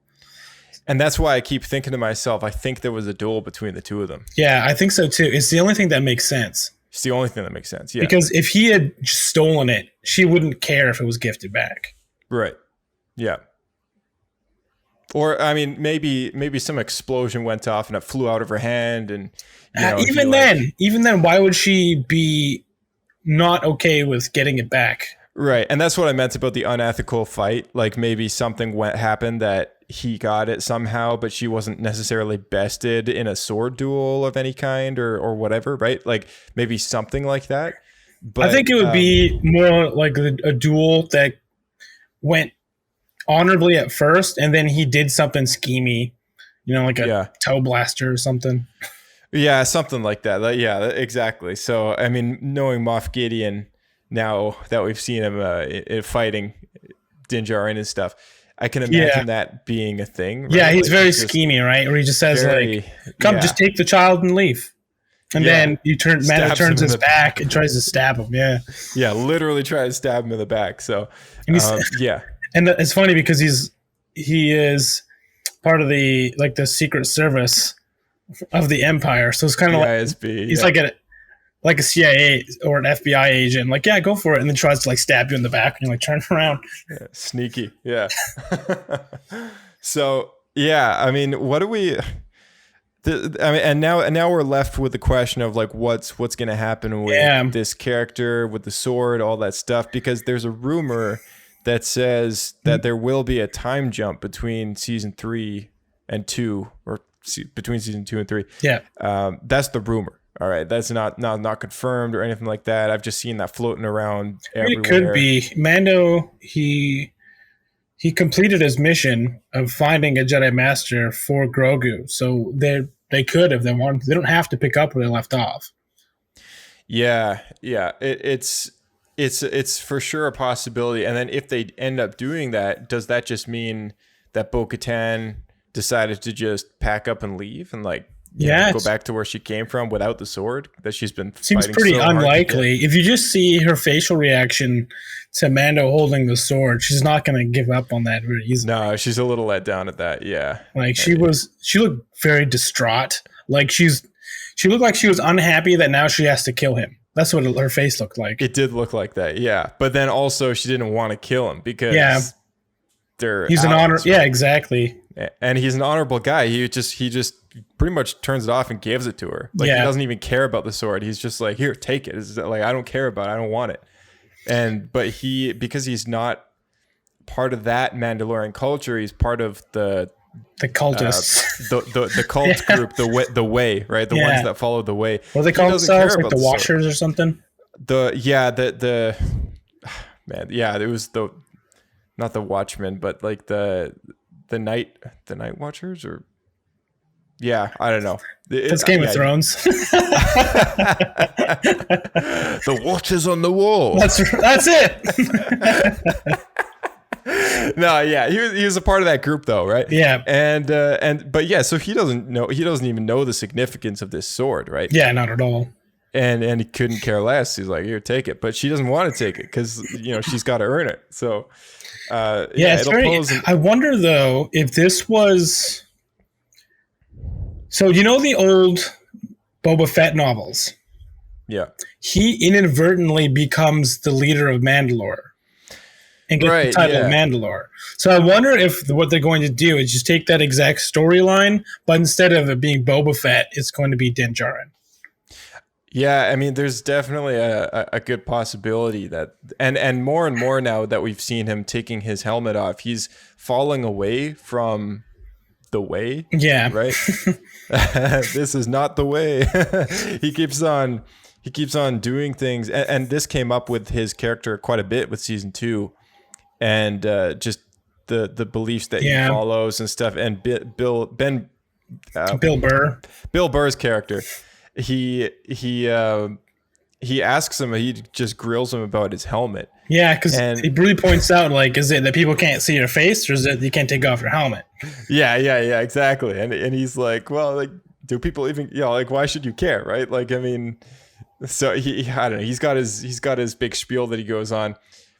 And that's why I keep thinking to myself, I think there was a duel between the two of them. Yeah, I think so too. It's the only thing that makes sense. It's the only thing that makes sense. Yeah. Because if he had stolen it, she wouldn't care if it was gifted back. Right. Yeah. Or I mean, maybe some explosion went off and it flew out of her hand, and even then, why would she be not okay with getting it back? Right. And that's what I meant about the unethical fight. Like maybe something happened that he got it somehow, but she wasn't necessarily bested in a sword duel of any kind or whatever, right? Like maybe something like that. But I think it would be more like a duel that went honorably at first, and then he did something schemy, like a toe blaster or something. Yeah, something like that. Yeah, exactly. So, I mean, knowing Moff Gideon now that we've seen him fighting Din Djarin and stuff, I can imagine that being a thing. Right? Yeah, he's very schemy, right? Where he just says come, just take the child and leave. And then Mando turns his back and tries to stab him. Yeah. Yeah, literally tries to stab him in the back. So, yeah. And it's funny because he is part of the Secret Service of the Empire. So it's kind of ISB, he's like a CIA or an FBI agent. Like, yeah, go for it. And then tries to stab you in the back and you're turn around. Yeah, sneaky. Yeah. So, yeah, I mean, what do we... and now we're left with the question of what's going to happen with this character, with the sword, all that stuff, because there's a rumor that says that there will be a time jump between season 3 and 2, or between season 2 and 3. Yeah. That's the rumor. All right. That's not confirmed or anything like that. I've just seen that floating around everywhere. It could be. Mando, he completed his mission of finding a Jedi Master for Grogu. So they could, if they wanted. They don't have to pick up where they left off. Yeah. Yeah. It's for sure a possibility. And then if they end up doing that, does that just mean that Bo-Katan decided to just pack up and leave and go back to where she came from without the sword that she's been seems fighting pretty so hard unlikely. If you just see her facial reaction to Mando holding the sword, she's not going to give up on that very easily. No, she's a little let down at that. Yeah. She looked very distraught. She looked like she was unhappy that now she has to kill him. That's what her face looked like. It did look like that, yeah. But then also she didn't want to kill him because he's an honor. Right? Yeah, exactly. And he's an honorable guy. He just pretty much turns it off and gives it to her. He doesn't even care about the sword. He's just like, here, take it. It's I don't care about it. I don't want it. But because he's not part of that Mandalorian culture, he's part of the cultists, the cult group, the way, right? The ones that follow the way. What they call themselves, the Watchers or something. It was not the Watchmen, but the night Watchers, or I don't know. It's Game of Thrones. The Watchers on the wall. That's it. No, yeah, he was a part of that group though, right? Yeah, so he doesn't even know the significance of this sword, right? Yeah, not at all. And he couldn't care less. He's like, here, take it, but she doesn't want to take it because she's got to earn it. So it's very. I wonder though if this was. So the old Boba Fett novels. Yeah, he inadvertently becomes the leader of Mandalore. And get the title of Mandalore. So I wonder if what they're going to do is just take that exact storyline, but instead of it being Boba Fett, it's going to be Din Djarin. Yeah, I mean, there's definitely a good possibility that, and more now that we've seen him taking his helmet off, he's falling away from the way. Yeah, right. This is not the way. He keeps on doing things, and this came up with his character quite a bit with season 2. And just the beliefs that he follows and stuff. And Ben Bill Burr. Bill Burr's character. He asks him. He just grills him about his helmet. Yeah, because he really points out, like, is it that people can't see your face, or is it you can't take off your helmet? Yeah, exactly. And he's like, well, like, do people even, like, why should you care, right? Like, I mean, so I don't know. He's got his big spiel that he goes on,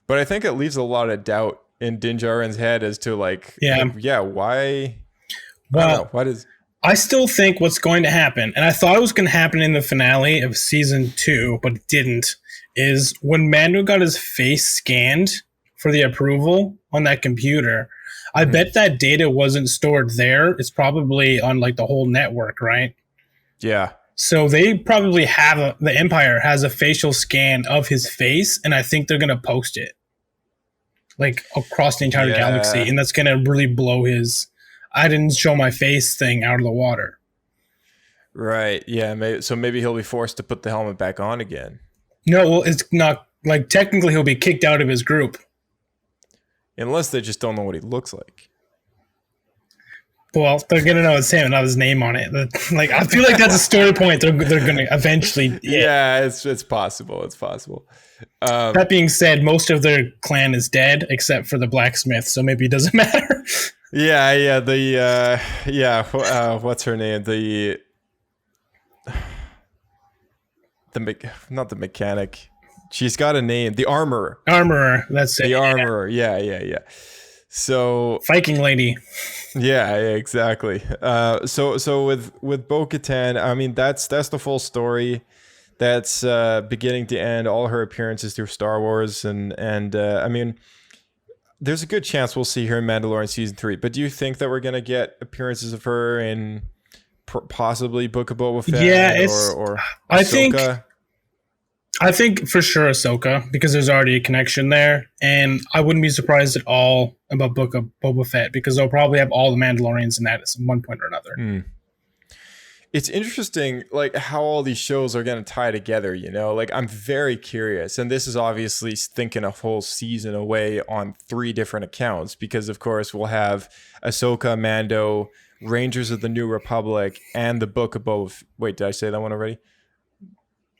but I think it leaves a lot of doubt in Din Djarin's head as to why? Well, why does? I still think what's going to happen, and I thought it was going to happen in the finale of season 2, but it didn't. Is when Mando got his face scanned for the approval on that computer, I bet that data wasn't stored there. It's probably on like the whole network, right? Yeah. So they probably have the Empire has a facial scan of his face, and I think they're gonna post it like across the entire galaxy, and that's gonna really blow his "I didn't show my face" thing out of the water. Right. Yeah. Maybe he'll be forced to put the helmet back on again. No, well, it's not like technically he'll be kicked out of his group. Unless they just don't know what he looks like. Well, they're gonna know it's him and not his name on it. Like, I feel like that's a story point they're gonna eventually. Yeah, it's possible. It's possible. That being said, most of their clan is dead except for the blacksmith, so maybe it doesn't matter. Yeah. What's her name? Not the mechanic. She's got a name. The armorer. That's it. The armorer. Yeah. So Viking lady. Yeah, exactly. So with Bo-Katan, I mean that's the full story. That's beginning to end. All her appearances through Star Wars, and I mean, there's a good chance we'll see her in Mandalorian season 3. But do you think that we're gonna get appearances of her in possibly Book of Boba Fett? Yeah, or Ahsoka? I think for sure Ahsoka, because there's already a connection there, and I wouldn't be surprised at all about Book of Boba Fett, because they'll probably have all the Mandalorians in that at one point or another. It's interesting, like, how all these shows are going to tie together, like, I'm very curious, and this is obviously thinking a whole season away on 3 different accounts, because of course we'll have Ahsoka, Mando, Rangers of the New Republic, and the Book of Boba Fett. Wait, did I say that one already?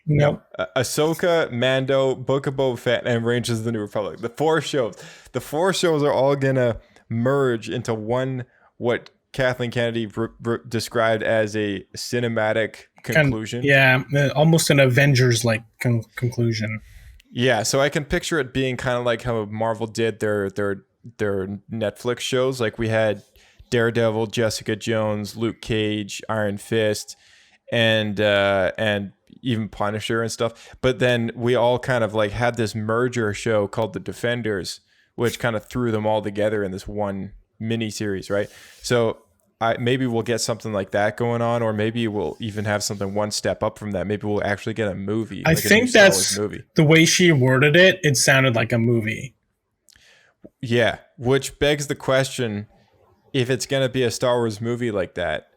No. Ahsoka, Mando, Book of Boba Fett, and Rangers of the New Republic. The 4 shows. The 4 shows are all going to merge into one, what Kathleen Kennedy described as a cinematic conclusion. Almost an Avengers-like conclusion. Yeah, so I can picture it being kind of like how Marvel did their Netflix shows. Like we had Daredevil, Jessica Jones, Luke Cage, Iron Fist, and even Punisher and stuff. But then we all kind of like had this merger show called The Defenders, which kind of threw them all together in this one mini series, right? So maybe we'll get something like that going on, or maybe we'll even have something one step up from that. Maybe we'll actually get a movie. I think that's the way she worded it. It sounded like a movie. Yeah, which begs the question, if it's going to be a Star Wars movie like that,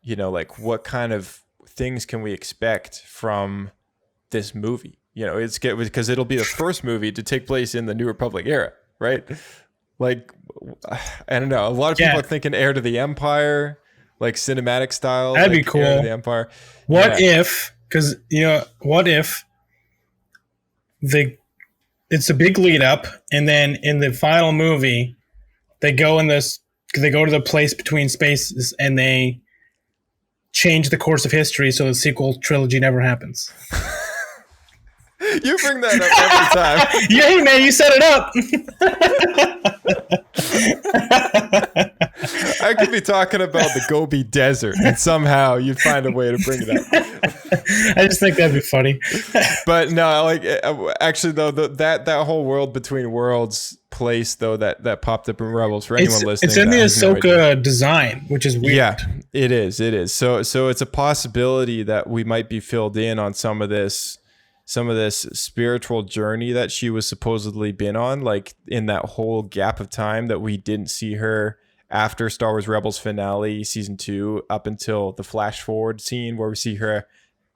like what kind of things can we expect from this movie? It's because it'll be the first movie to take place in the New Republic era, right? Like, I don't know. A lot of people are thinking Heir to the Empire, like cinematic style. That'd be like cool. Heir to the Empire. What if? Because what if it's a big lead up, and then in the final movie, they go to the place between spaces, and they change the course of history so the sequel trilogy never happens. You bring that up every time. Yeah, man, you set it up. I could be talking about the Gobi Desert, and somehow you'd find a way to bring it up. I just think that'd be funny. But no, like actually though, that whole world between worlds place though that popped up in Rebels for anyone listening. It's in the Ahsoka design, which is weird. Yeah, it is. So it's a possibility that we might be filled in on some of this spiritual journey that she was supposedly been on, like in that whole gap of time that we didn't see her after Star Wars Rebels finale season 2 up until the flash forward scene where we see her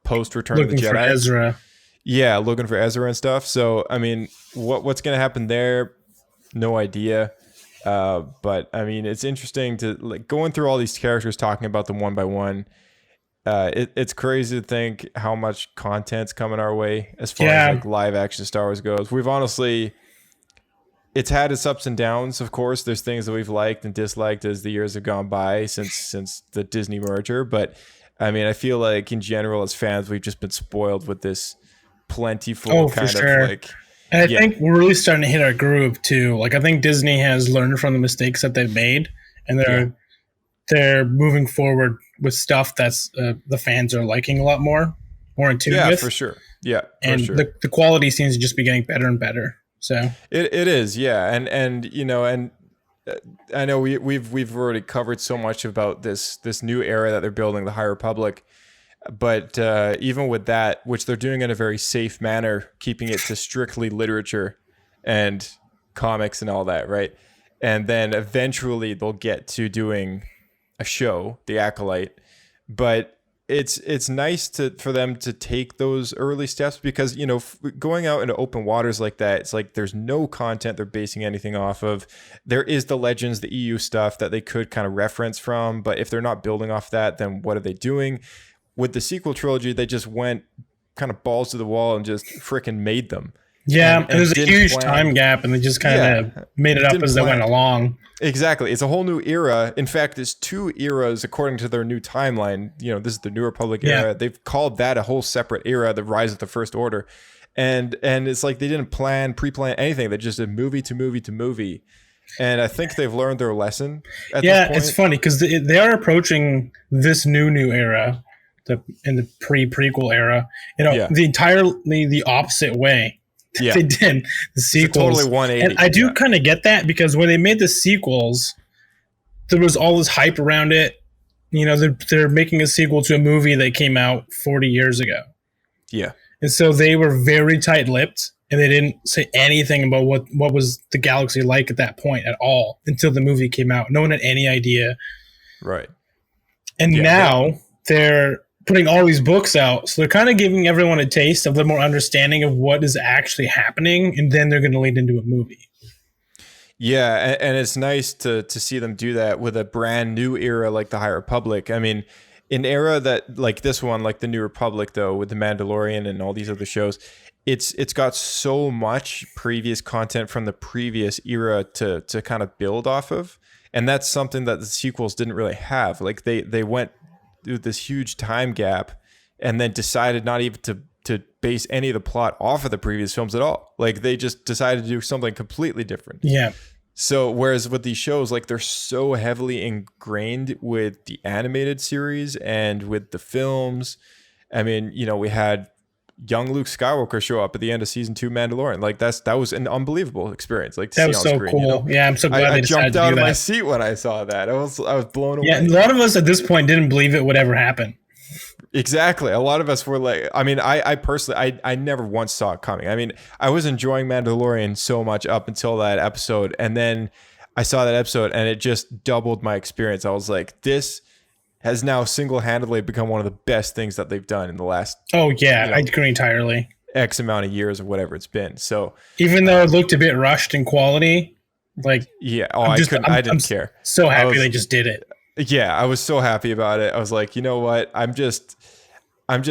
post Return of the Jedi. Looking for Ezra. Yeah, looking for Ezra and stuff. So I mean, what's gonna happen there? No idea. But I mean, it's interesting to like going through all these characters, talking about them one by one. It's crazy to think how much content's coming our way as far as like live action Star Wars goes. We've honestly, it's had its ups and downs. Of course, there's things that we've liked and disliked as the years have gone by since the Disney merger. But I mean, I feel like in general, as fans, we've just been spoiled with this plentiful kind of like. And I think we're really starting to hit our groove too. Like I think Disney has learned from the mistakes that they've made, and they're moving forward with stuff that's the fans are liking a lot more in tune with. For sure. Yeah, and the quality seems to just be getting better and better. So it is, yeah, and you know, and I know we've already covered so much about this new era that they're building, the High Republic, but even with that, which they're doing in a very safe manner, keeping it to strictly literature and comics and all that, right? And then eventually they'll get to doing a show, The Acolyte, but it's nice for them to take those early steps because, you know, going out into open waters like that, it's like there's no content they're basing anything off of. There is the Legends, the EU stuff that they could kind of reference from, but if they're not building off that, then what are they doing? With the sequel trilogy, they just went kind of balls to the wall and just freaking made them. Yeah, and there's a huge time gap, and they just kind of made it up as they went along. Exactly. It's a whole new era. In fact, it's two eras according to their new timeline. You know, this is the New Republic era. They've called that a whole separate era, the Rise of the First Order. And it's like they didn't pre-plan anything. They just did movie to movie to movie. And I think they've learned their lesson at this point. It's funny because they are approaching this new era, in the prequel era, you know, the opposite way. They did the sequels. Totally 180. And I do kind of get that because when they made the sequels, there was all this hype around it. You know, they're making a sequel to a movie that came out 40 years ago. Yeah. And so they were very tight-lipped and they didn't say anything about what was the galaxy like at that point at all until the movie came out. No one had any idea. Right. And now they're putting all these books out, so they're kind of giving everyone a taste of a little more understanding of what is actually happening, and then they're going to lead into a movie. Yeah, and it's nice to see them do that with a brand new era like the High Republic. I mean, an era that like this one, like the New Republic, though, with the Mandalorian and all these other shows, it's got so much previous content from the previous era to kind of build off of, and that's something that the sequels didn't really have. Like they went through this huge time gap and then decided not even to base any of the plot off of the previous films at all. Like they just decided to do something completely different. Yeah. So whereas with these shows, like they're so heavily ingrained with the animated series and with the films. I mean, you know, we had young Luke Skywalker show up at the end of season 2 Mandalorian. Like that was an unbelievable experience. Like that was so screen, cool. You know? Yeah, I'm so glad I they decided jumped out to do of my that. seat when I saw that. I was blown away. Yeah, a lot of us at this point didn't believe it would ever happen. Exactly. A lot of us were like, I mean, I personally, I never once saw it coming. I mean, I was enjoying Mandalorian so much up until that episode. And then I saw that episode and it just doubled my experience. I was like, this has now single-handedly become one of the best things that they've done in the last. Oh yeah, I agree entirely. X amount of years or whatever it's been. So even though it looked a bit rushed in quality, like I didn't care. So happy they just did it. Yeah, I was so happy about it. I was like, you know what? I'm just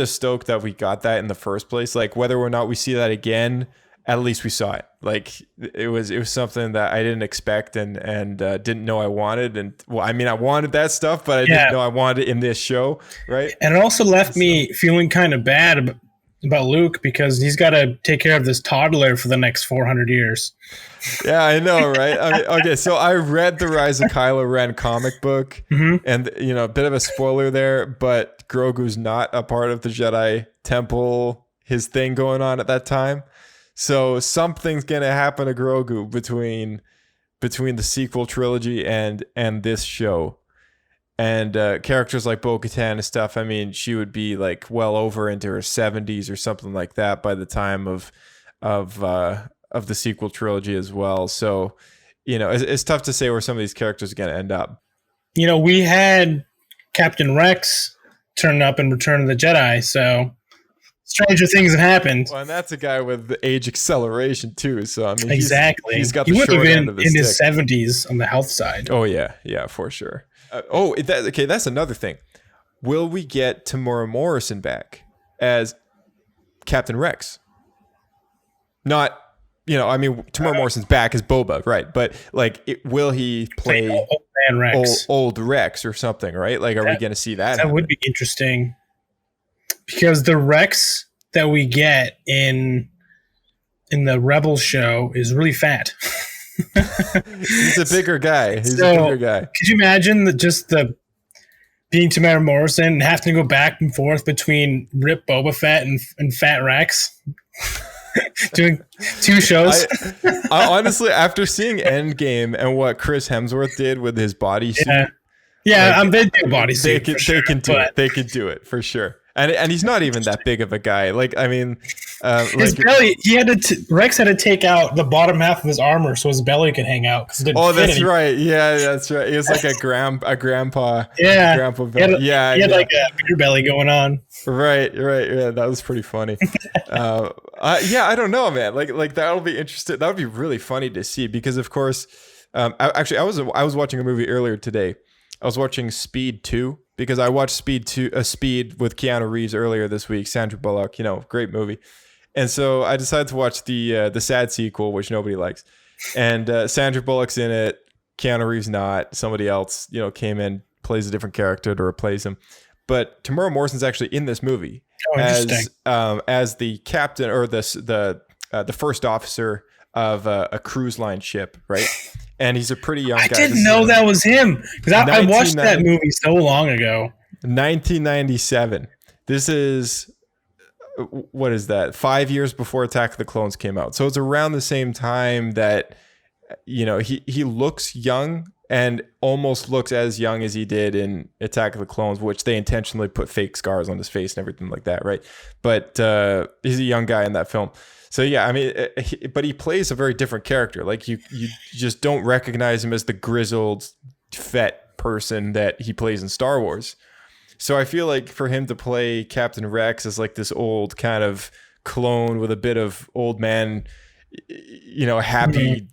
stoked that we got that in the first place. Like whether or not we see that again, at least we saw it. Like it was something that I didn't expect and didn't know I wanted. And well, I mean, I wanted that stuff, but I didn't know I wanted it in this show, right? And it also left me feeling kind of bad about Luke because he's got to take care of this toddler for the next 400 years. Yeah, I know, right? I mean, okay, so I read the Rise of Kylo Ren comic book, and you know, a bit of a spoiler there, but Grogu's not a part of the Jedi Temple, his thing going on at that time. So something's gonna happen to Grogu between the sequel trilogy and this show. And characters like Bo-Katan and stuff, I mean, she would be like well over into her 70s or something like that by the time of the sequel trilogy as well. So, you know, it's tough to say where some of these characters are going to end up. You know, we had Captain Rex turn up in Return of the Jedi, so stranger things have happened. Well, and that's a guy with the age acceleration too. So I mean, Exactly. he's got he the would have short been end of the in stick. his 70s on the health side. Oh yeah, for sure. Okay, that's another thing. Will we get Tamora Morrison back as Captain Rex? Not, I mean, Tamora Morrison's back as Boba, right? But like, will he play Old man Rex. old Rex or something, right? Like, are we going to see that? That would be interesting, because the Rex that we get in the Rebels show is really fat. He's a bigger guy. Could you imagine the being Tamara Morrison and having to go back and forth between Rip Boba Fett and Fat Rex? Doing 2 shows. I honestly, after seeing Endgame and what Chris Hemsworth did with his bodysuit, they do bodysuit. They could do it for sure. And he's not even that big of a guy. Like, I mean, his belly. He had Rex had to take out the bottom half of his armor so his belly could hang out. That's right. Yeah, that's right. He was like a grandpa. Yeah, grandpa belly. He had like a bigger belly going on. Right. Yeah, that was pretty funny. I don't know, man. Like that'll be interesting. That would be really funny to see, because of course, I was watching a movie earlier today. I was watching Speed 2, because I watched Speed with Keanu Reeves earlier this week. Sandra Bullock, great movie. And so I decided to watch the sad sequel, which nobody likes. And Sandra Bullock's in it. Keanu Reeves not. Somebody else, came in, plays a different character to replace him. But Tamora Morrison's actually in this movie as the captain, or the first officer of a cruise line ship, right? And he's a pretty young guy. I didn't know that was him, because I watched that movie so long ago. 1997. This is, what is that? 5 years before Attack of the Clones came out. So it's around the same time that, he looks young, and almost looks as young as he did in Attack of the Clones, which they intentionally put fake scars on his face and everything like that, right? But he's a young guy in that film. So yeah, I mean, but he plays a very different character. Like you just don't recognize him as the grizzled, fat person that he plays in Star Wars. So I feel like for him to play Captain Rex as like this old kind of clone with a bit of old man, happy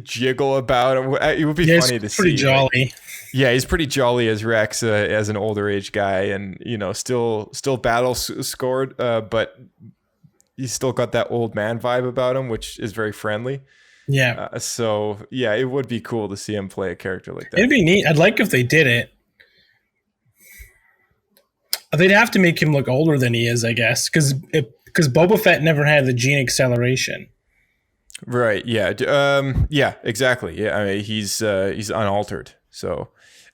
jiggle about him, it would be funny to see. Pretty jolly. Yeah, he's pretty jolly as Rex, as an older age guy, and still battle scored, but he's still got that old man vibe about him, which is very friendly. Yeah. So yeah, it would be cool to see him play a character like that. It'd be neat. I'd like if they did it. They'd have to make him look older than he is, I guess, because Boba Fett never had the gene acceleration. Right. Yeah. Yeah. Exactly. Yeah. I mean, he's unaltered. So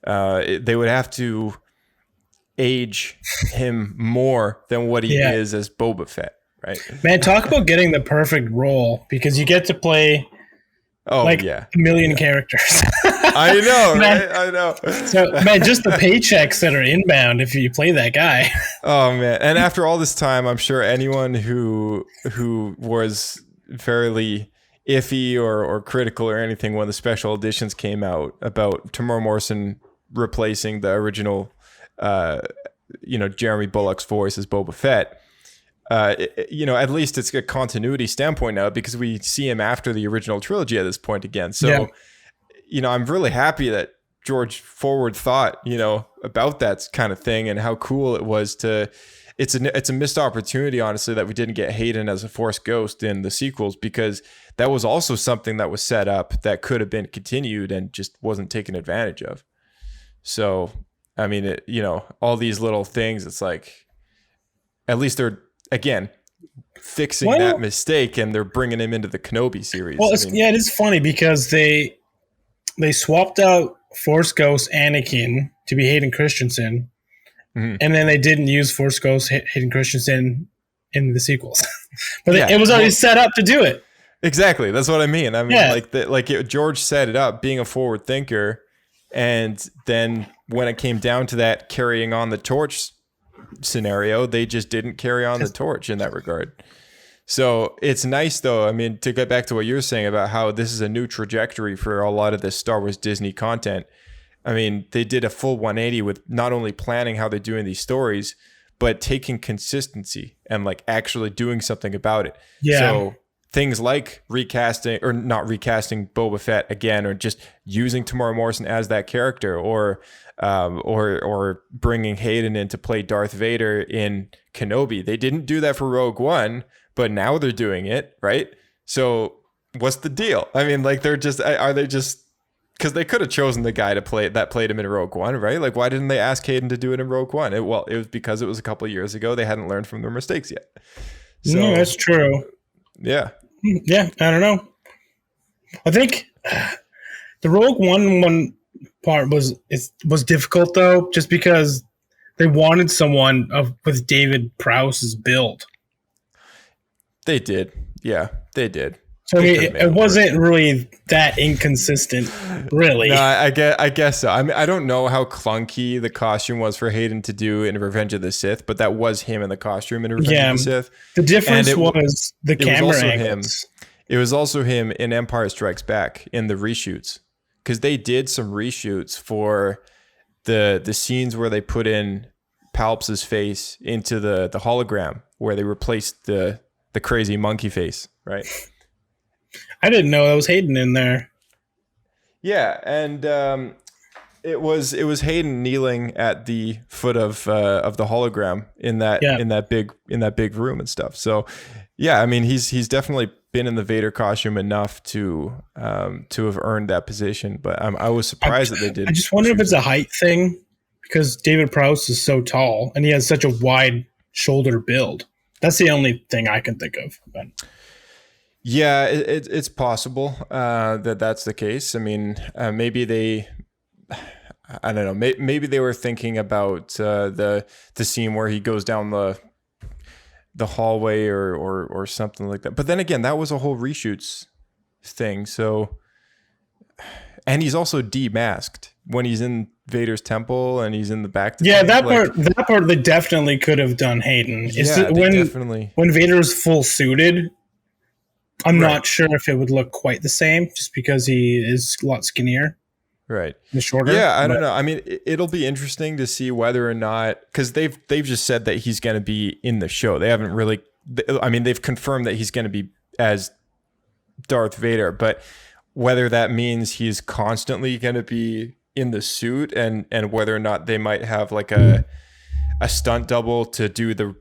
they would have to age him more than what he is as Boba Fett. Right. Man, talk about getting the perfect role, because you get to play a million characters. I know, man, right? I know. So, man, just the paychecks that are inbound if you play that guy. Oh man! And after all this time, I'm sure anyone who was fairly iffy or critical or anything when the special editions came out about Tamora Morrison replacing the original, Jeremy Bullock's voice as Boba Fett. At least it's a continuity standpoint now, because we see him after the original trilogy at this point again. So, I'm really happy that George forward thought, about that kind of thing, and how cool it was it's a missed opportunity, honestly, that we didn't get Hayden as a Force ghost in the sequels, because that was also something that was set up that could have been continued and just wasn't taken advantage of. So, I mean, all these little things, it's like, at least they're, again, fixing that mistake, and they're bringing him into the Kenobi series. Well, it is funny, because they swapped out Force Ghost Anakin to be Hayden Christensen, and then they didn't use Force Ghost Hayden Christensen in the sequels. But it was already set up to do it. Exactly, that's what I mean. I mean, George set it up, being a forward thinker, and then when it came down to that carrying on the torch scenario, they just didn't carry on the torch in that regard. So it's nice, though, I mean, to get back to what you were saying about how this is a new trajectory for a lot of this Star Wars Disney content. I mean, they did a full 180 with not only planning how they're doing these stories, but taking consistency and like actually doing something about it. Yeah. So things like recasting or not recasting Boba Fett again, or just using Tamora Morrison as that character, or bringing Hayden in to play Darth Vader in Kenobi. They didn't do that for Rogue One, but now they're doing it, right? So what's the deal? I mean, like, are they just, because they could have chosen the guy to played him in Rogue One, right? Like, why didn't they ask Hayden to do it in Rogue One? It was because it was a couple of years ago. They hadn't learned from their mistakes yet. So, yeah, that's true. Yeah. Yeah, I don't know. I think the Rogue One part was difficult though, just because they wanted someone with David Prowse's build. They did. Yeah, they did. So I mean, it wasn't really that inconsistent, really. No, I guess so. I mean, I don't know how clunky the costume was for Hayden to do in Revenge of the Sith, but that was him in the costume in Revenge of the Sith. The difference was the camera angles. It was also him in Empire Strikes Back in the reshoots, because they did some reshoots for the scenes where they put in Palps's face into the hologram, where they replaced the crazy monkey face, right? I didn't know that was Hayden in there. Yeah, and it was Hayden kneeling at the foot of the hologram in that big room and stuff. So yeah, I mean, he's definitely been in the Vader costume enough to have earned that position. But I was surprised that they did. I just wonder if it's a height thing, because David Prowse is so tall and he has such a wide shoulder build. That's the only thing I can think of. But. Yeah, it's possible that's the case. I mean, maybe I don't know. Maybe they were thinking about the scene where he goes down the hallway or something like that. But then again, that was a whole reshoots thing. So, and he's also demasked when he's in Vader's temple and he's in the back. Yeah, that part they definitely could have done Hayden. Yeah, when Vader's full suited. I'm not sure if it would look quite the same, just because he is a lot skinnier. Right. And shorter. Yeah, I don't know. I mean, it'll be interesting to see whether or not, because they've just said that he's going to be in the show. They haven't really, I mean, they've confirmed that he's going to be as Darth Vader, but whether that means he's constantly going to be in the suit, and whether or not they might have like a stunt double to do the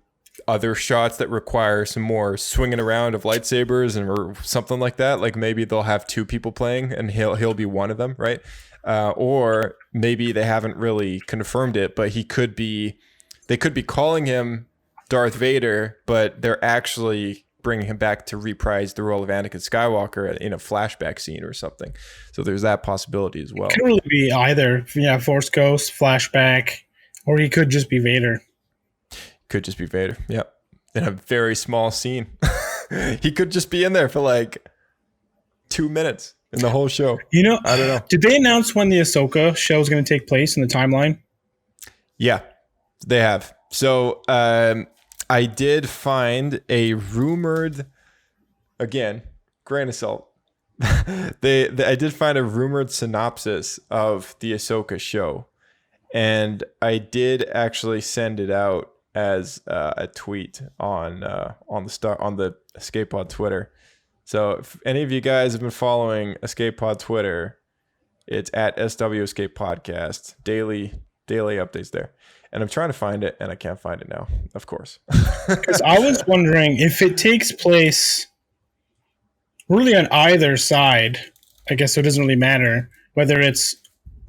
other shots that require some more swinging around of lightsabers or something like that. Like maybe they'll have two people playing and he'll be one of them, right? Or maybe they haven't really confirmed it, but they could be calling him Darth Vader, but they're actually bringing him back to reprise the role of Anakin Skywalker in a flashback scene or something. So there's that possibility as well. It could really be either, Force Ghost, flashback, or he could just be Vader. Could just be Vader. Yep. In a very small scene. He could just be in there for like 2 minutes in the whole show. I don't know. Did they announce when the Ahsoka show is going to take place in the timeline? Yeah, they have. So I did find a rumored, again, grain of salt. I did find a rumored synopsis of the Ahsoka show. And I did actually send it out as a tweet on the Escape Pod Twitter. So if any of you guys have been following Escape Pod Twitter, it's at SW Escape Podcast. Daily updates there. And I'm trying to find it, and I can't find it now, of course. Because I was wondering if it takes place really on either side. I guess so it doesn't really matter whether it's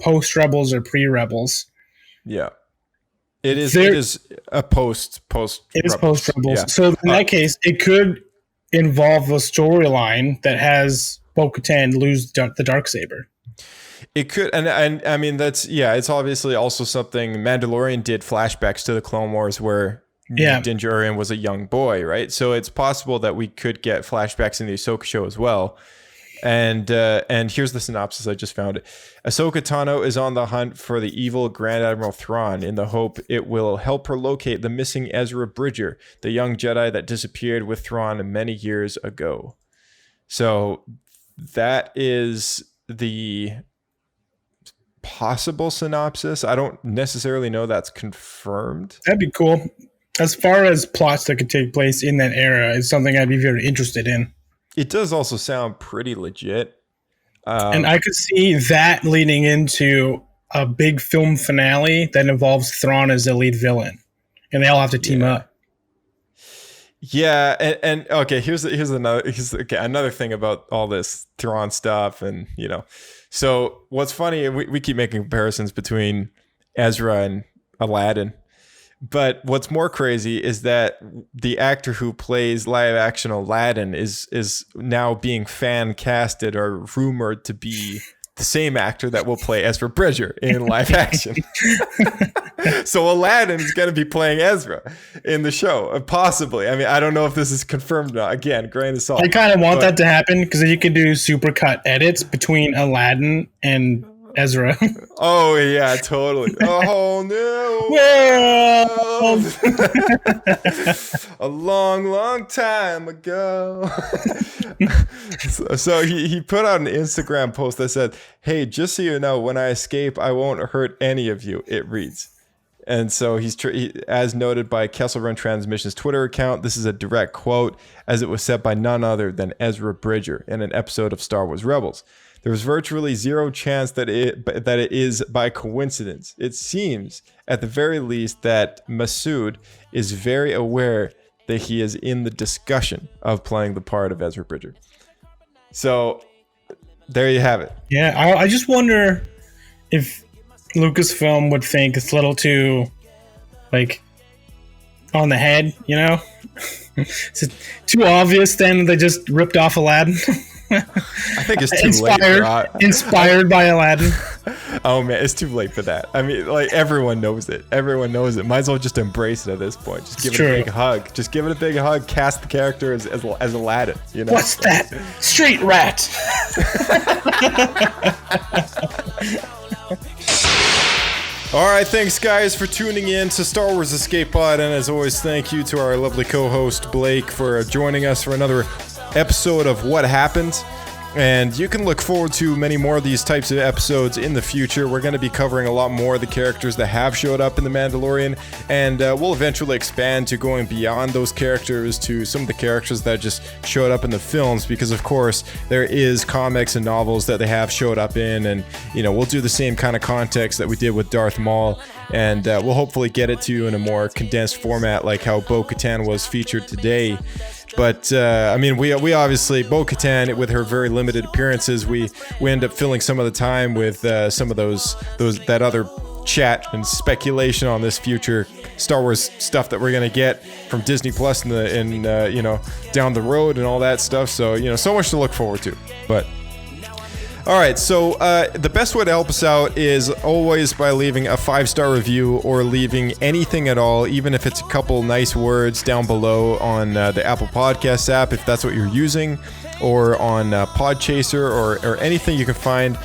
post-Rebels or pre-Rebels. Yeah. It is a post. It is post-Rebels. Yeah. So in that case, it could involve a storyline that has Bo-Katan lose the Darksaber. It could, and I mean it's obviously also something. Mandalorian did flashbacks to the Clone Wars where Din Djarin was a young boy, right? So it's possible that we could get flashbacks in the Ahsoka show as well. And here's the synopsis. I just found it. Ahsoka Tano is on the hunt for the evil Grand Admiral Thrawn in the hope it will help her locate the missing Ezra Bridger, the young Jedi that disappeared with Thrawn many years ago. So that is the possible synopsis. I don't necessarily know that's confirmed. That'd be cool. as far as plots that could take place in that era, is something I'd be very interested in. It does also sound pretty legit. And I could see that leading into a big film finale that involves Thrawn as the lead villain, and they all have to team up. Yeah, and okay, here's another thing about all this Thrawn stuff, and so what's funny, we keep making comparisons between Ezra and Aladdin, but what's more crazy is that the actor who plays live action Aladdin is now being fan casted or rumored to be the same actor that will play Ezra Bridger in live action. So Aladdin is going to be playing Ezra in the show, possibly. I mean, I don't know if this is confirmed or not. Again, grain of salt. I kind of want that to happen because you can do supercut edits between Aladdin and Ezra. Oh yeah, totally. A whole new world. A long time ago. So he put out an Instagram post that said, "Hey, just so you know, when I escape, I won't hurt any of you." It reads. And so as noted by Kessel Run Transmission's Twitter account, this is a direct quote, as it was said by none other than Ezra Bridger in an episode of Star Wars Rebels. There was virtually zero chance that it is by coincidence. It seems, at the very least, that Masood is very aware that he is in the discussion of playing the part of Ezra Bridger. So, there you have it. Yeah, I just wonder if Lucasfilm would think it's a little too, on the head, Is it too obvious then they just ripped off Aladdin? I think it's too late. Inspired by Aladdin. Oh man, it's too late for that. I mean, everyone knows it. Everyone knows it. Might as well just embrace it at this point. Just give it a big hug. Just give it a big hug. Cast the character as Aladdin. What's that? Street rat. All right, thanks guys for tuning in to Star Wars Escape Pod, and as always, thank you to our lovely co-host Blake for joining us for another episode of What Happened. And you can look forward to many more of these types of episodes in the future. We're going to be covering a lot more of the characters that have showed up in The Mandalorian, and we'll eventually expand to going beyond those characters to some of the characters that just showed up in the films, because of course there is comics and novels that they have showed up in, and we'll do the same kind of context that we did with Darth Maul, and we'll hopefully get it to you in a more condensed format like how Bo-Katan was featured today. But we obviously, Bo-Katan, with her very limited appearances, we end up filling some of the time with some of that other chat and speculation on this future Star Wars stuff that we're gonna get from Disney Plus down the road and all that stuff. So so much to look forward to. But all right, so the best way to help us out is always by leaving a 5-star review or leaving anything at all, even if it's a couple nice words down below on the Apple Podcasts app, if that's what you're using, or on Podchaser or anything you can find.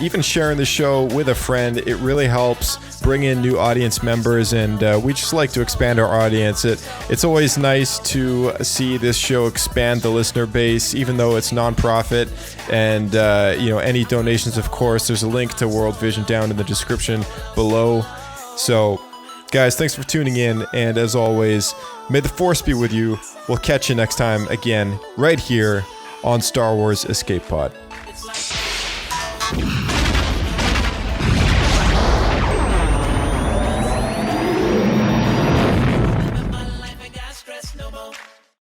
Even sharing the show with a friend, it really helps bring in new audience members, and we just like to expand our audience. It's always nice to see this show expand the listener base, even though it's non-profit. And any donations, of course, there's a link to World Vision down in the description below. So guys, thanks for tuning in, and as always, may the Force be with you. We'll catch you next time again right here on Star Wars Escape Pod.